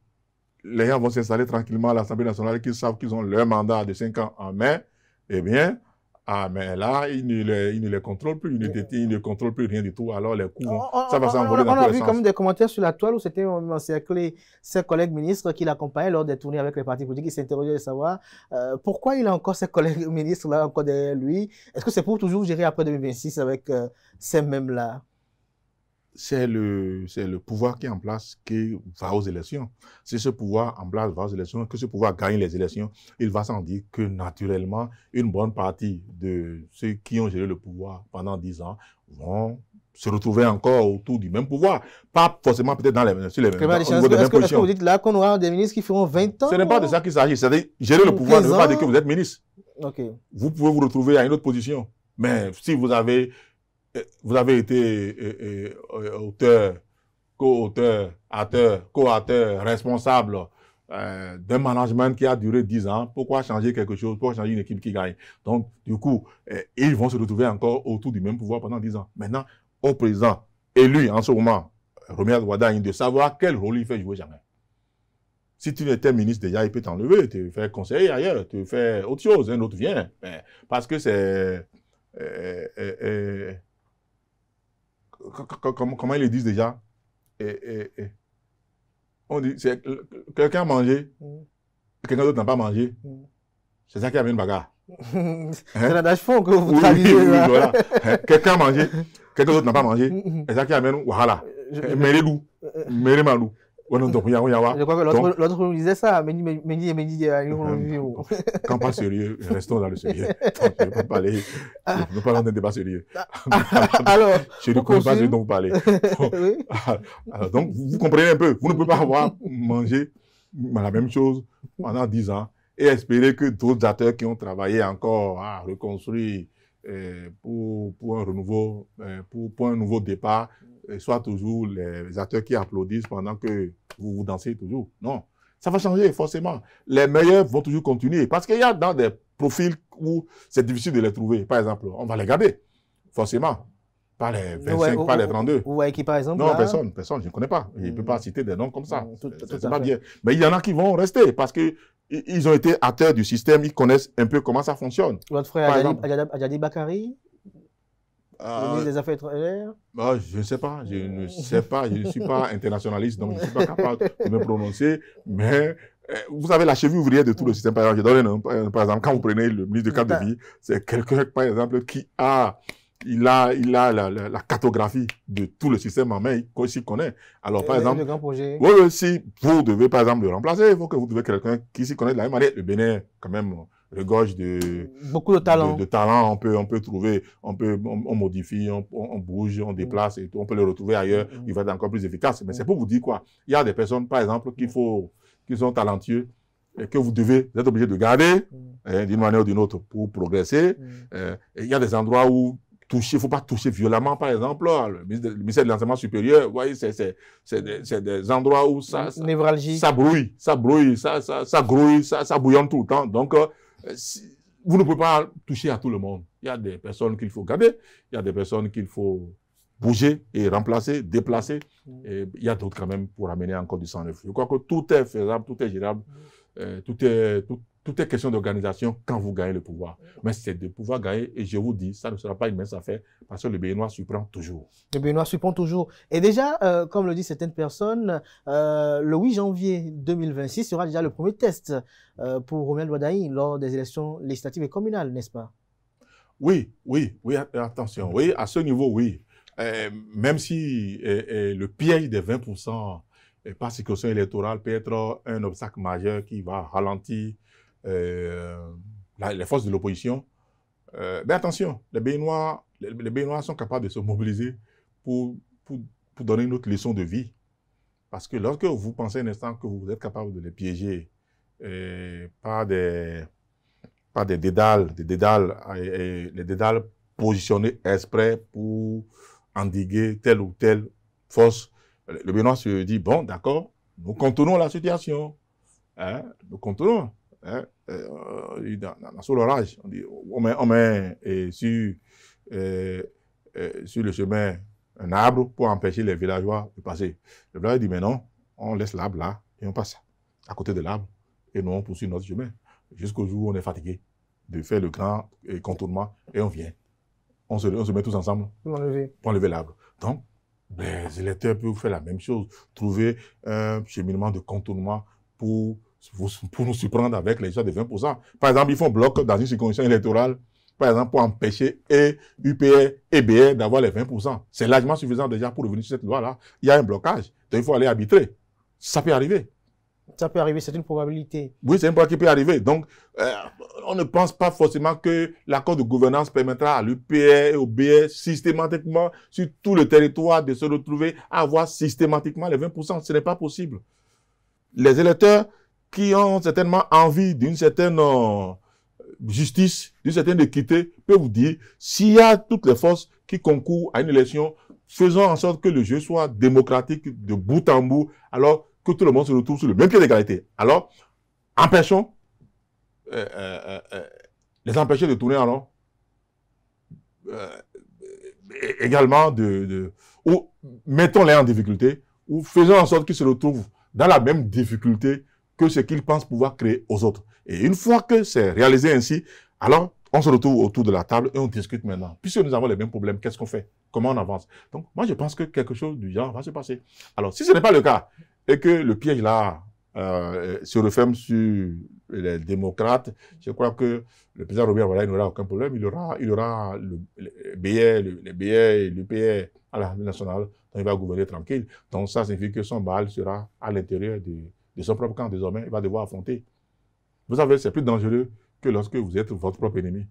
les gens vont s'installer tranquillement à l'Assemblée nationale et qu'ils savent qu'ils ont leur mandat de 5 ans en main, eh bien, mais là, il ne les contrôle plus, il ne contrôle plus rien du tout. Alors, les coups, ça va s'envoler dans tous les sens. On a vu comme des commentaires sur la toile où c'était encerclé ses collègues ministres qui l'accompagnaient lors des tournées avec les partis politiques, qui s'interrogeaient de savoir pourquoi il a encore ses collègues ministres là encore derrière lui. Est-ce que c'est pour toujours gérer après 2026 avec ces mêmes-là? C'est le pouvoir qui est en place qui va aux élections. Si ce pouvoir en place va aux élections, que ce pouvoir gagne les élections, il va sans dire que naturellement, une bonne partie de ceux qui ont géré le pouvoir pendant 10 ans vont se retrouver encore autour du même pouvoir. Pas forcément peut-être dans les mêmes positions. Est-ce que vous dites là qu'on aura des ministres qui feront 20 ans? Ce n'est pas de ça qu'il s'agit. C'est-à-dire, gérer le pouvoir ne veut pas dire que vous êtes ministre. Okay. Vous pouvez vous retrouver à une autre position. Mais si vous avez été auteur, co-auteur, co-auteur, responsable d'un management qui a duré 10 ans, pourquoi changer quelque chose, pourquoi changer une équipe qui gagne? Donc, du coup, ils vont se retrouver encore autour du même pouvoir pendant 10 ans. Maintenant, au président élu en ce moment, Romuald Wardani, de savoir quel rôle il fait jouer jamais. Si tu étais ministre déjà, il peut t'enlever, te faire conseiller ailleurs, te faire autre chose, un autre vient. Parce que c'est... comment ils le disent déjà? On dit, quelqu'un a mangé, quelqu'un d'autre n'a pas mangé. C'est ça qui amène bagarre. C'est l'adage fond que vous traduisez. Oui, voilà. Quelqu'un a mangé, quelqu'un d'autre n'a pas mangé. C'est ça qui amène, voilà. Mêlé loup, mêlé malou. Je crois que l'autre nous disait ça. Quand pas sérieux, restons dans le sérieux. Je ne peux pas parler. Je ne peux pas dans un débat sérieux. Alors, je ne connais pas ce dont vous parlez. Donc, vous comprenez un peu. Vous ne pouvez pas avoir mangé la même chose pendant 10 ans et espérer que d'autres acteurs qui ont travaillé encore à reconstruire pour un renouveau, pour un nouveau départ, soient toujours les acteurs qui applaudissent pendant que vous dansez toujours. Non, ça va changer forcément. Les meilleurs vont toujours continuer parce qu'il y a dans des profils où c'est difficile de les trouver. Par exemple, on va les garder, forcément. Pas les 25, pas les 32. Vous voyez qui, par exemple? Non, personne, je ne connais pas. Je ne peux pas citer des noms comme ça. C'est pas bien. Mais il y en a qui vont rester parce que ils ont été acteurs du système, ils connaissent un peu comment ça fonctionne. Votre frère Adjadi Bakari, ministre des Affaires étrangères? Je ne sais pas, je ne suis pas internationaliste, donc je ne suis pas capable de me prononcer, mais vous avez la cheville ouvrière de tout le système. Par exemple, je donne un nom, par exemple, quand vous prenez le ministre de cadre de vie, c'est quelqu'un, par exemple, qui a la cartographie de tout le système en main, s'il connaît. Alors, par exemple, si vous devez, par exemple, le remplacer, il faut que vous devez quelqu'un qui s'y connaît de la même manière. Le Bénin, quand même, regorge de beaucoup de talent. De talent, on peut trouver, on modifie, on bouge, on déplace et tout, on peut le retrouver ailleurs, il va être encore plus efficace. Mais c'est pour vous dire quoi? Il y a des personnes, par exemple, qui sont talentueux et que vous êtes obligé de garder d'une manière ou d'une autre pour progresser. Il y a des endroits où il ne faut pas toucher violemment, par exemple, le ministère de l'enseignement supérieur, vous voyez, c'est des endroits où ça brouille, ça grouille, ça bouillonne tout le temps. Donc, vous ne pouvez pas toucher à tout le monde. Il y a des personnes qu'il faut garder, il y a des personnes qu'il faut bouger et remplacer, déplacer. Et il y a d'autres quand même pour amener encore du sang neuf. Je crois que tout est faisable, tout est gérable, tout est question d'organisation quand vous gagnez le pouvoir. Mais c'est de pouvoir gagner, et je vous dis, ça ne sera pas une mince affaire, parce que le Béninois surprend toujours. Le Béninois surprend toujours. Et déjà, comme le disent certaines personnes, le 8 janvier 2026 sera déjà le premier test pour Romel Wadaï lors des élections législatives et communales, n'est-ce pas? Oui, attention. Oui, à ce niveau, oui. Même si le piège des 20% par circonscription électorale peut être un obstacle majeur qui va ralentir les forces de l'opposition. Mais attention, les Béninois sont capables de se mobiliser pour donner une autre leçon de vie. Parce que lorsque vous pensez un instant que vous êtes capable de les piéger par des dédales, les dédales positionnés exprès pour endiguer telle ou telle force, le Béninois se dit, bon, d'accord, nous contenons la situation. Nous contenons. Dans l'orage, on met sur le chemin un arbre pour empêcher les villageois de passer. Le village dit, mais non, on laisse l'arbre là et on passe à côté de l'arbre et nous on poursuit notre chemin jusqu'au jour où on est fatigué de faire le grand contournement et on vient. On se met tous ensemble pour enlever l'arbre. Donc, les électeurs peuvent faire la même chose, trouver un cheminement de contournement pour nous surprendre avec les gens de 20%. Par exemple, ils font bloc dans une circonscription électorale, par exemple, pour empêcher UPR et BR d'avoir les 20%. C'est largement suffisant déjà pour revenir sur cette loi-là. Il y a un blocage, donc il faut aller arbitrer. Ça peut arriver. Ça peut arriver, c'est une probabilité. Oui, c'est une probabilité qui peut arriver. Donc, on ne pense pas forcément que l'accord de gouvernance permettra à l'UPR et au BR systématiquement, sur tout le territoire, de se retrouver à avoir systématiquement les 20%. Ce n'est pas possible. Les électeurs qui ont certainement envie d'une certaine justice, d'une certaine équité, peuvent vous dire, s'il y a toutes les forces qui concourent à une élection, faisons en sorte que le jeu soit démocratique de bout en bout, alors que tout le monde se retrouve sur le même pied d'égalité. Alors, empêchons les empêcher de tourner en rond. Également, ou mettons-les en difficulté, ou faisons en sorte qu'ils se retrouvent dans la même difficulté que ce qu'ils pensent pouvoir créer aux autres. Et une fois que c'est réalisé ainsi, alors on se retrouve autour de la table et on discute maintenant. Puisque nous avons les mêmes problèmes, qu'est-ce qu'on fait? Comment on avance? Donc, moi, je pense que quelque chose du genre va se passer. Alors, si ce n'est pas le cas, et que le piège là se referme sur les démocrates, je crois que le président Robert Wadaï n'aura aucun problème. Il aura le BR et l'UPR à l'Assemblée nationale, donc il va gouverner tranquille. Donc ça signifie que son bal sera à l'intérieur de son propre camp désormais. Il va devoir affronter. Vous savez, c'est plus dangereux que lorsque vous êtes votre propre ennemi.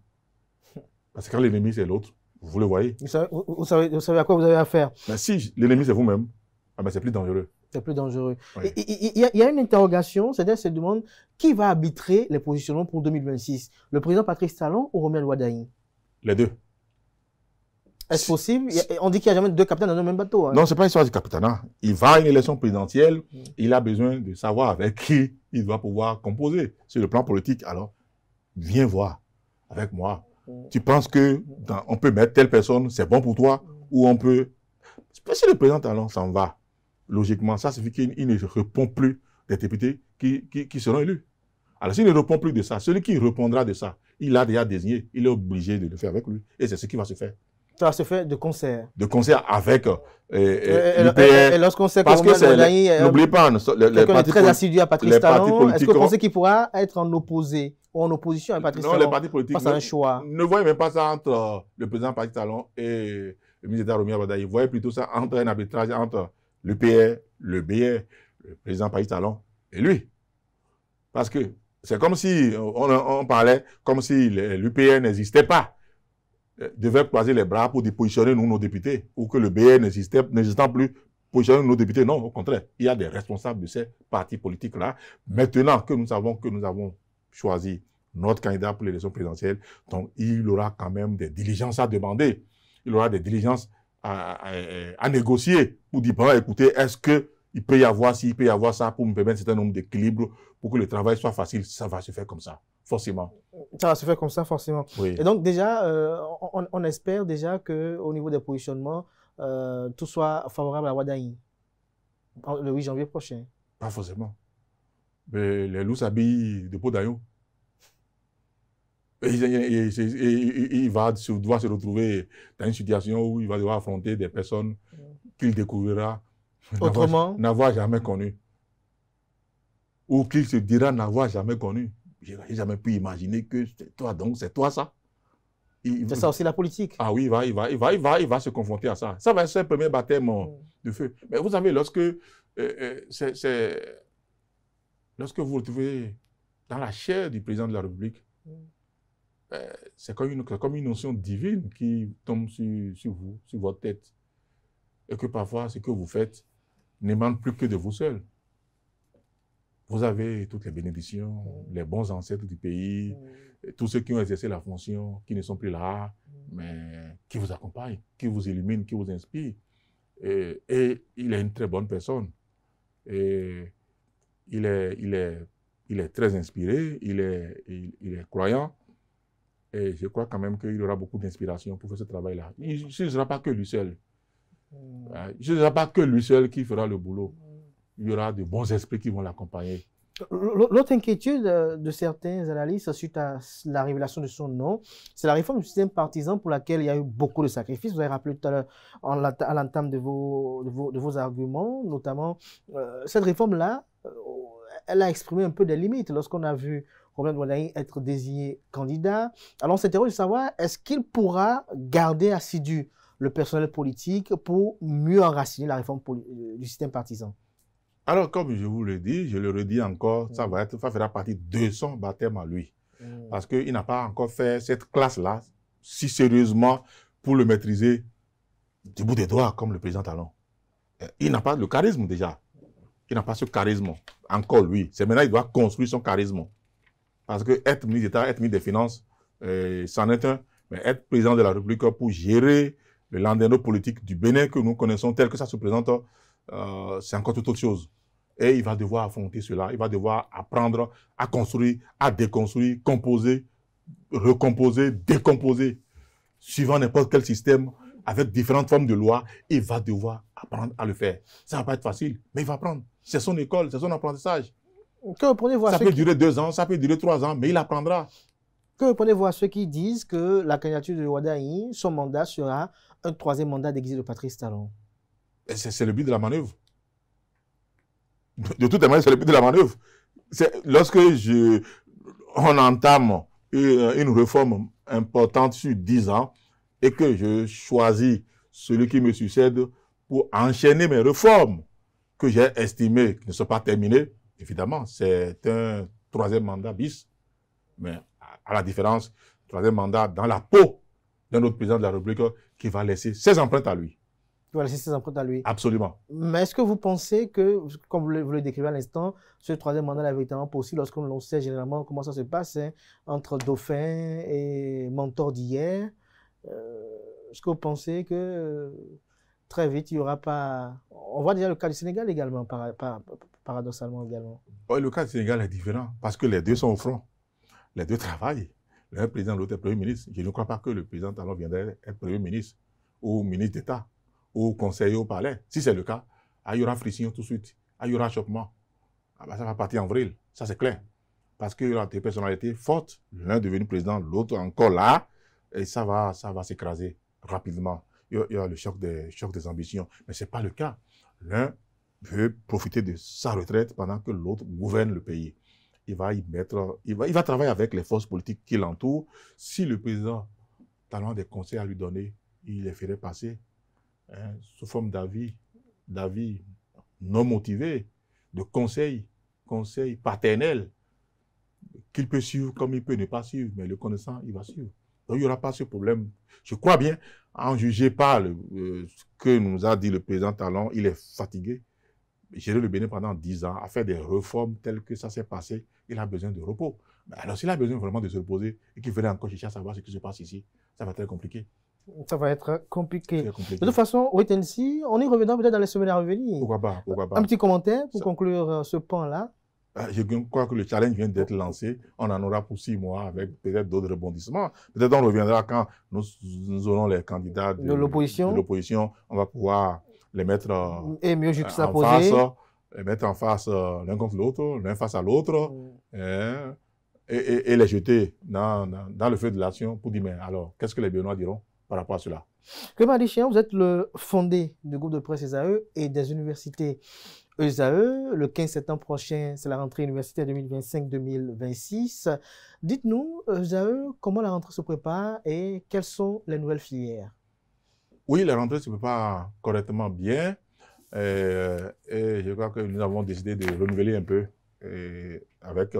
Parce que quand l'ennemi c'est l'autre, vous le voyez. Vous savez à quoi vous avez affaire. Mais si l'ennemi c'est vous-même, c'est plus dangereux. C'est plus dangereux. Oui. Il y a une interrogation, c'est-à-dire se demande qui va arbitrer les positionnements pour 2026, le président Patrice Talon ou Romuald Wardani? Les deux. Est-ce possible? On dit qu'il n'y a jamais deux capitaines dans le même bateau. Hein. Non, ce n'est pas une histoire du capitana. Il va à une élection présidentielle, il a besoin de savoir avec qui il va pouvoir composer. Sur le plan politique, alors, viens voir avec moi. Tu penses que on peut mettre telle personne, c'est bon pour toi, ou on peut... Si le président Talon s'en va, logiquement, ça signifie qu'il ne répond plus des députés qui seront élus. Alors, s'il ne répond plus de ça, celui qui répondra de ça, il a déjà désigné, il est obligé de le faire avec lui. Et c'est ce qui va se faire. Ça va se faire de concert. De concert avec l'UPR. Et lorsqu'on sait que n'oubliez pas, les partis très assidu à Patrice Talon, est-ce que vous pensez qu'il pourra être en opposé ou en opposition à Patrice Talon? Non, les partis politiques face à un choix. Ne voyez même pas ça entre le président Patrice Talon et le ministre d'État Romuald Wardani. Vous voyez plutôt ça entre un arbitrage entre l'UPR, le BR, le président Patrice Talon et lui. Parce que c'est comme si on parlait comme si l'UPR n'existait pas. Devait croiser les bras pour dépositionner nous, nos députés, ou que le BR n'existant plus, positionner nos députés. Non, au contraire, il y a des responsables de ces partis politiques-là. Maintenant que nous savons que nous avons choisi notre candidat pour l'élection présidentielle, donc il aura quand même des diligences à demander. Il aura des diligences à négocier pour dire, bon, écoutez, est-ce qu'il peut y avoir ci, il peut y avoir ça pour me permettre un certain nombre d'équilibres pour que le travail soit facile. Ça va se faire comme ça. Forcément. Ça va se faire comme ça, forcément. Oui. Et donc, déjà, on espère déjà qu'au niveau des positionnements, tout soit favorable à Wardani le 8 janvier prochain. Pas forcément. Mais les loups s'habillent de peau d'agneau. Il va devoir se retrouver dans une situation où il va devoir affronter des personnes qu'il découvrira n'avoir jamais connues. Ou qu'il se dira n'avoir jamais connues. Je n'ai jamais pu imaginer que c'est toi, donc c'est toi ça. C'est ça aussi la politique. Ah oui, il va se confronter à ça. Ça va être un premier baptême de feu. Mais vous savez, lorsque vous vous retrouvez dans la chair du président de la République, c'est comme une notion divine qui tombe sur vous, sur votre tête. Et que parfois, ce que vous faites n'émane plus que de vous seul. Vous avez toutes les bénédictions, les bons ancêtres du pays, tous ceux qui ont exercé la fonction, qui ne sont plus là, mais qui vous accompagnent, qui vous illuminent, qui vous inspirent. Et il est une très bonne personne. Et il est très inspiré, il est croyant. Et je crois quand même qu'il aura beaucoup d'inspiration pour faire ce travail-là. Ce ne sera pas que lui seul. Ce ne sera pas que lui seul qui fera le boulot. Il y aura de bons esprits qui vont l'accompagner. L'autre inquiétude de certains analystes suite à la révélation de son nom, c'est la réforme du système partisan pour laquelle il y a eu beaucoup de sacrifices. Vous avez rappelé tout à l'heure à l'entame de vos arguments, notamment cette réforme-là, elle a exprimé un peu des limites lorsqu'on a vu Romuald Wardani être désigné candidat. Alors on s'interroge de savoir, est-ce qu'il pourra garder assidu le personnel politique pour mieux enraciner la réforme du système partisan? Alors, comme je vous le dis, je le redis encore, ça fera partie de son baptême à lui. Parce qu'il n'a pas encore fait cette classe-là si sérieusement pour le maîtriser du bout des doigts, comme le président Talon. Il n'a pas le charisme déjà. Il n'a pas ce charisme encore, lui. C'est maintenant qu'il doit construire son charisme. Parce que être ministre d'État, être ministre des Finances, c'en est un. Mais être président de la République pour gérer le landerneau politique du Bénin que nous connaissons tel que ça se présente, c'est encore toute autre chose. Et il va devoir affronter cela. Il va devoir apprendre à construire, à déconstruire, composer, recomposer, décomposer. Suivant n'importe quel système, avec différentes formes de lois, il va devoir apprendre à le faire. Ça ne va pas être facile, mais il va apprendre. C'est son école, c'est son apprentissage. Ça peut durer 2 ans, ça peut durer 3 ans, mais il apprendra. Que répondez-vous à ceux qui disent que la candidature de Wardani, son mandat sera un 3e mandat déguisé de Patrice Talon? C'est le but de la manœuvre. De toute manière, c'est le but de la manœuvre. Lorsque on entame une réforme importante sur 10 ans et que je choisis celui qui me succède pour enchaîner mes réformes que j'ai estimées qui ne sont pas terminées, évidemment, c'est un 3e mandat bis. Mais à la différence, 3e mandat dans la peau d'un autre président de la République qui va laisser ses empreintes à lui. Tu vas laisser ses empreintes à lui. Absolument. Mais est-ce que vous pensez que, comme vous le décrivez à l'instant, ce troisième mandat est véritablement possible lorsque l'on sait généralement comment ça se passe hein, entre Dauphin et Mentor d'hier? Est-ce que vous pensez que très vite, il n'y aura pas... On voit déjà le cas du Sénégal également, paradoxalement également. Ouais, le cas du Sénégal est différent parce que les deux sont au front. Les deux travaillent. L'un président, l'autre est Premier ministre. Je ne crois pas que le président Talon viendrait être Premier ministre ou ministre d'État ou conseiller au palais. Si c'est le cas, il y aura friction tout de suite. Il y aura choquement. Ça va partir en vrille. Ça, c'est clair. Parce qu'il y aura des personnalités fortes. L'un devenu président, l'autre encore là. Et ça va s'écraser rapidement. Il y a le choc des ambitions. Mais ce n'est pas le cas. L'un veut profiter de sa retraite pendant que l'autre gouverne le pays. Il va travailler avec les forces politiques qui l'entourent. Si le président a des conseils à lui donner, il les ferait passer hein, sous forme d'avis non motivés, de conseils paternels, qu'il peut suivre comme il peut ne pas suivre, mais le connaissant, il va suivre. Donc, il n'y aura pas ce problème. Je crois bien, en juger par ce que nous a dit le président Talon, il est fatigué. Gérer le Bénin pendant 10 ans, à faire des réformes telles que ça s'est passé, il a besoin de repos. Alors, s'il a besoin vraiment de se reposer et qu'il venait encore chercher à savoir ce qui se passe ici, ça va être très compliqué. Ça va être compliqué. De toute façon, wait and see, on y reviendra peut-être dans les semaines à revenir. Pourquoi pas, pourquoi pas. Un petit commentaire pour conclure ce pan-là. Je crois que le challenge vient d'être lancé. On en aura pour 6 mois avec peut-être d'autres rebondissements. Peut-être on reviendra quand nous aurons les candidats de l'opposition. On va pouvoir les mettre et mieux en face, les mettre en face l'un contre l'autre, l'un face à l'autre, et les jeter dans le feu de l'action pour dire, mais alors, qu'est-ce que les Béninois diront par rapport à cela? Clément Adéchian, vous êtes le fondé du groupe de presse ESAE et des universités ESAE. Le 15 septembre prochain, c'est la rentrée universitaire 2025-2026. Dites-nous, ESAE, comment la rentrée se prépare et quelles sont les nouvelles filières? Oui, la rentrée se prépare correctement bien. Et je crois que nous avons décidé de renouveler un peu avec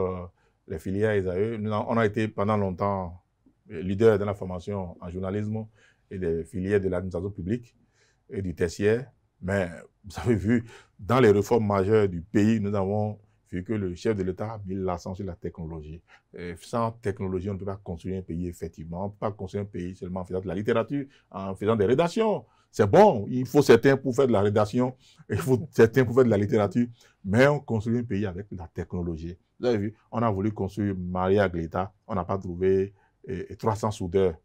les filières ESAE. On a été pendant longtemps leader dans la formation en journalisme et des filières de l'administration publique et du tertiaire. Mais vous avez vu, dans les réformes majeures du pays, nous avons vu que le chef de l'État a mis l'accent sur la technologie. Et sans technologie, on ne peut pas construire un pays, effectivement. On ne peut pas construire un pays seulement en faisant de la littérature, en faisant des rédactions. C'est bon, il faut certains pour faire de la rédaction, il faut certains pour faire de la littérature, mais on construit un pays avec la technologie. Vous avez vu, on a voulu construire Maria Agleta, on n'a pas trouvé 300 soudeurs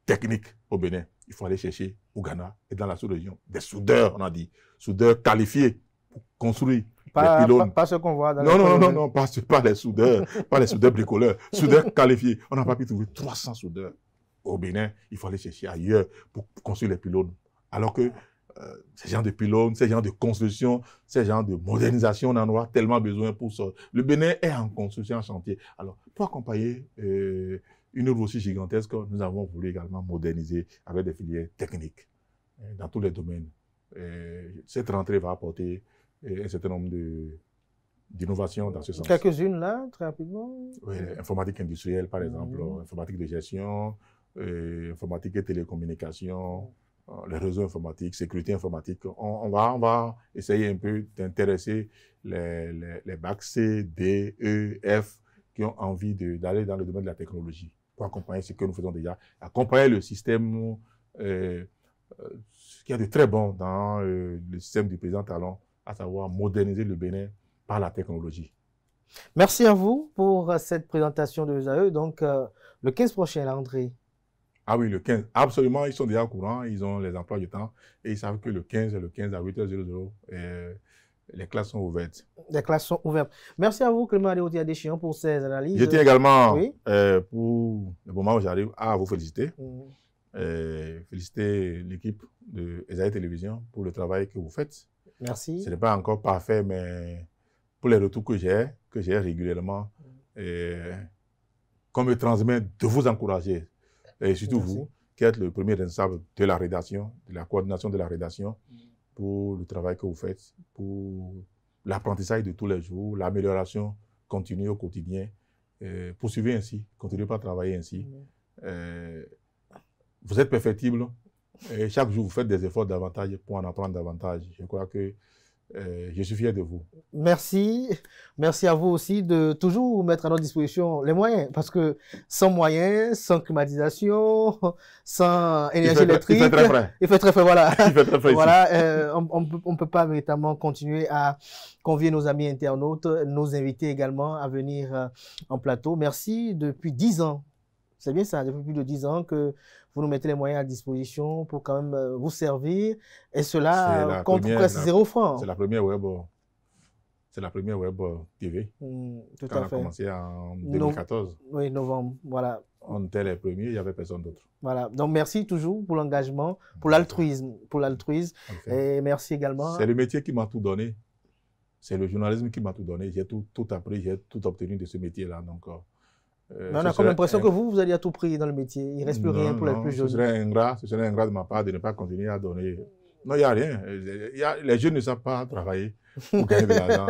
techniques au Bénin. Il faut aller chercher au Ghana et dans la sous-région des soudeurs, on a dit, soudeurs qualifiés pour construire les pylônes. Pas ce qu'on voit dans non, pas les soudeurs, pas les soudeurs bricoleurs, soudeurs qualifiés. On n'a pas pu trouver 300 soudeurs au Bénin. Il faut aller chercher ailleurs pour construire les pylônes. Alors que ces gens de pylônes, ces gens de construction, ces gens de modernisation, on en aura tellement besoin pour ça. Le Bénin est en construction, en chantier. Alors, pour accompagner une œuvre aussi gigantesque, nous avons voulu également moderniser avec des filières techniques dans tous les domaines. Cette rentrée va apporter un certain nombre d'innovations dans ce sens. Quelques-unes là, très rapidement. Oui, informatique industrielle, par exemple, informatique de gestion, informatique et télécommunications, les réseaux informatiques, sécurité informatique. On va essayer un peu d'intéresser les bacs C, D, E, F qui ont envie d'aller dans le domaine de la technologie pour accompagner ce que nous faisons déjà, accompagner le système qui est de très bon dans le système du président Talon, à savoir moderniser le Bénin par la technologie. Merci à vous pour cette présentation de ESAE. Donc, le 15 prochain, la rentrée. Ah oui, le 15. Absolument, ils sont déjà au courant, ils ont les emplois du temps et ils savent que le 15 à 8h00, les classes sont ouvertes. Les classes sont ouvertes. Merci à vous, Clément Adéchian, pour ces analyses. Je tiens également, pour le moment où j'arrive, à vous féliciter. Féliciter l'équipe de ESAE Télévision pour le travail que vous faites. Merci. Ce n'est pas encore parfait, mais pour les retours que j'ai régulièrement, qu'on me transmet de vous encourager. Et surtout vous, qui êtes le premier responsable de la rédaction, de la coordination de la rédaction, pour le travail que vous faites, pour l'apprentissage de tous les jours, l'amélioration continue au quotidien. Poursuivez ainsi, continuez pas à travailler ainsi. Vous êtes perfectible, Et chaque jour, vous faites des efforts davantage pour en apprendre davantage. Je crois que je suis fier de vous. Merci. Merci à vous aussi de toujours mettre à notre disposition les moyens. Parce que sans moyens, sans climatisation, sans énergie électrique. Il fait très frais. Il fait très frais, voilà. Il fait très frais voilà, on peut pas véritablement continuer à convier nos amis internautes, nos invités également à venir en plateau. Merci depuis 10 ans. C'est bien ça, depuis plus de 10 ans que vous nous mettez les moyens à disposition pour quand même vous servir. Et cela contre presque 0 francs. C'est la première web TV. Tout quand à on a fait. commencé en 2014. Oui, novembre, voilà. On était les premiers, il n'y avait personne d'autre. Voilà, donc merci toujours pour l'engagement, pour l'altruisme. Et merci également. C'est le métier qui m'a tout donné. C'est le journalisme qui m'a tout donné. J'ai tout appris, j'ai tout obtenu de ce métier-là. Donc, on a comme l'impression que vous allez à tout prix dans le métier. Il ne reste plus rien pour les plus jeunes. Ce serait ingrat de ma part de ne pas continuer à donner. Non, il n'y a rien. Les jeunes ne savent pas travailler pour gagner de l'argent.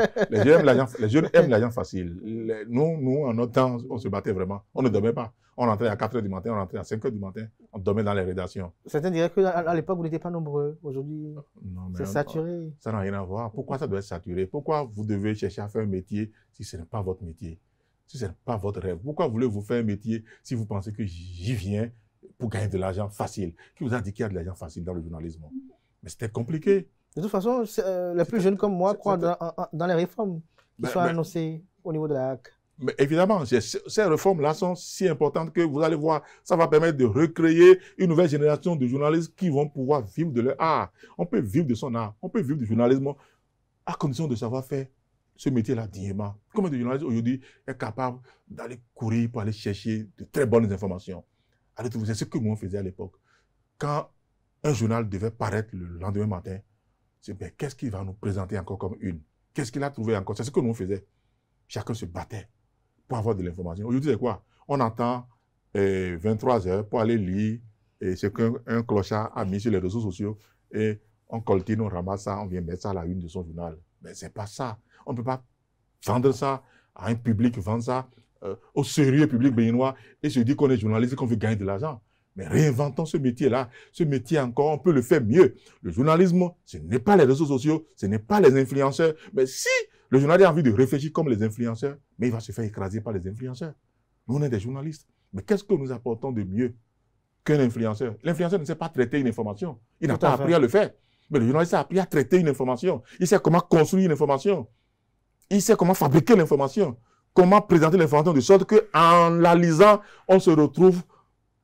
Les jeunes aiment l'argent facile. Nous, en notre temps, on se battait vraiment. On ne dormait pas. On rentrait à 4 h du matin, on rentrait à 5 h du matin. On dormait dans les rédactions. Certains diraient qu'à l'époque, vous n'étiez pas nombreux. Aujourd'hui, c'est saturé. Ça n'a rien à voir. Pourquoi ça doit être saturé? Pourquoi vous devez chercher à faire un métier si ce n'est pas votre métier? Si ce n'est pas votre rêve? Pourquoi voulez-vous faire un métier si vous pensez que j'y viens pour gagner de l'argent facile? Qui vous a dit qu'il y a de l'argent facile dans le journalisme? Mais c'était compliqué. De toute façon, les plus jeunes comme moi croient dans les réformes qui sont annoncées au niveau de la HAC. Mais évidemment, ces réformes-là sont si importantes que vous allez voir, ça va permettre de recréer une nouvelle génération de journalistes qui vont pouvoir vivre de leur art. On peut vivre de son art, on peut vivre du journalisme à condition de savoir faire ce métier-là dignement. Combien de journalistes aujourd'hui est capable d'aller courir pour aller chercher de très bonnes informations? Allez trouver, c'est ce que moi on faisait à l'époque. Quand un journal devait paraître le lendemain matin, c'est bien, qu'est-ce qu'il va nous présenter encore comme une? Qu'est-ce qu'il a trouvé encore? C'est ce que nous on faisait. Chacun se battait pour avoir de l'information. Aujourd'hui, c'est quoi? On attend 23 h pour aller lire ce qu'un clochard a mis sur les réseaux sociaux et on coltine, on ramasse ça, on vient mettre ça à la une de son journal. Mais c'est pas ça. On ne peut pas vendre ça à un public, vendre ça au sérieux public béninois et se dire qu'on est journaliste et qu'on veut gagner de l'argent. Mais réinventons ce métier-là. Ce métier encore, on peut le faire mieux. Le journalisme, ce n'est pas les réseaux sociaux, ce n'est pas les influenceurs. Mais si le journaliste a envie de réfléchir comme les influenceurs, mais il va se faire écraser par les influenceurs. Nous, on est des journalistes. Mais qu'est-ce que nous apportons de mieux qu'un influenceur? L'influenceur ne sait pas traiter une information. Il n'a pas appris à le faire. Mais le journaliste a appris à traiter une information. Il sait comment construire une information. Il sait comment fabriquer l'information. Comment présenter l'information de sorte qu'en la lisant, on se retrouve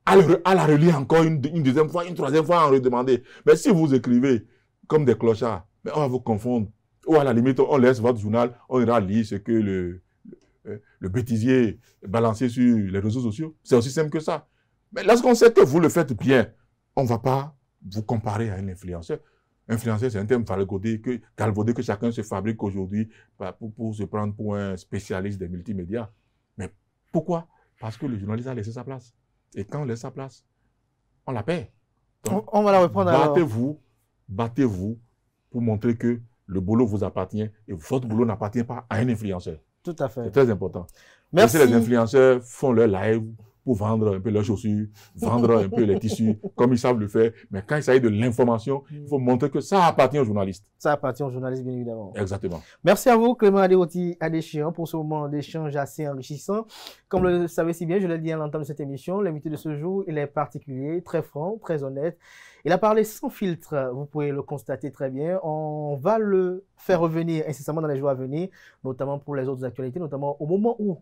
à la relire encore une deuxième fois, une troisième fois, à en redemander. Mais si vous écrivez comme des clochards, on va vous confondre. Ou à la limite, on laisse votre journal, on ira lire ce que le bêtisier balancé sur les réseaux sociaux. C'est aussi simple que ça. Mais lorsqu'on sait que vous le faites bien, on ne va pas vous comparer à un influenceur. Influenceur, c'est un terme galvaudé que chacun se fabrique aujourd'hui pour se prendre pour un spécialiste des multimédias. Mais pourquoi? Parce que le journaliste a laissé sa place. Et quand on laisse sa place, on la perd. Donc, on va la reprendre alors. Battez-vous pour montrer que le boulot vous appartient et votre boulot n'appartient pas à un influenceur. Tout à fait. C'est très important. Merci. Parce que les influenceurs font leur live pour vendre un peu leurs chaussures, vendre un peu les tissus, comme ils savent le faire. Mais quand il s'agit de l'information, il faut montrer que ça appartient aux journalistes. Ça appartient aux journalistes, bien évidemment. Exactement. Merci à vous, Clément Adéoti Adéchian, pour ce moment d'échange assez enrichissant. Comme vous le savez si bien, je l'ai dit à l'entame de cette émission, l'invité de ce jour, il est particulier, très franc, très honnête. Il a parlé sans filtre, vous pouvez le constater très bien. On va le faire revenir incessamment dans les jours à venir, notamment pour les autres actualités, notamment au moment où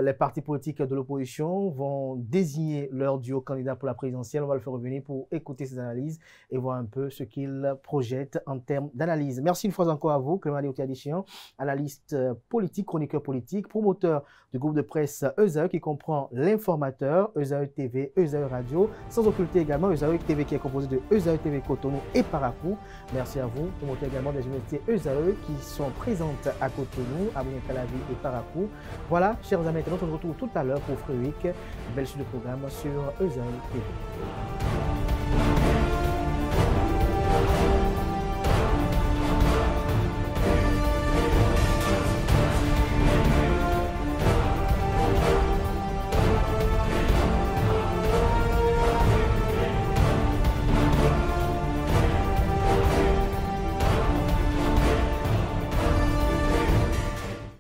les partis politiques de l'opposition vont désigner leur duo candidat pour la présidentielle. On va le faire revenir pour écouter ses analyses et voir un peu ce qu'il projette en termes d'analyse. Merci une fois encore à vous, Clément Adéoti Adéchian, analyste politique, chroniqueur politique, promoteur du groupe de presse ESAE qui comprend l'informateur, ESAE TV, ESAE Radio, sans occulter également ESAE TV qui est composé de ESAE TV Cotonou et Paracou. Merci à vous, promoteur également des universités ESAE qui sont présentes à Cotonou, à Bounia-Calavi et Paracou. Voilà, chers amis, on se retrouve tout à l'heure pour Frédéric. Belle suite de programme sur ESAE TV.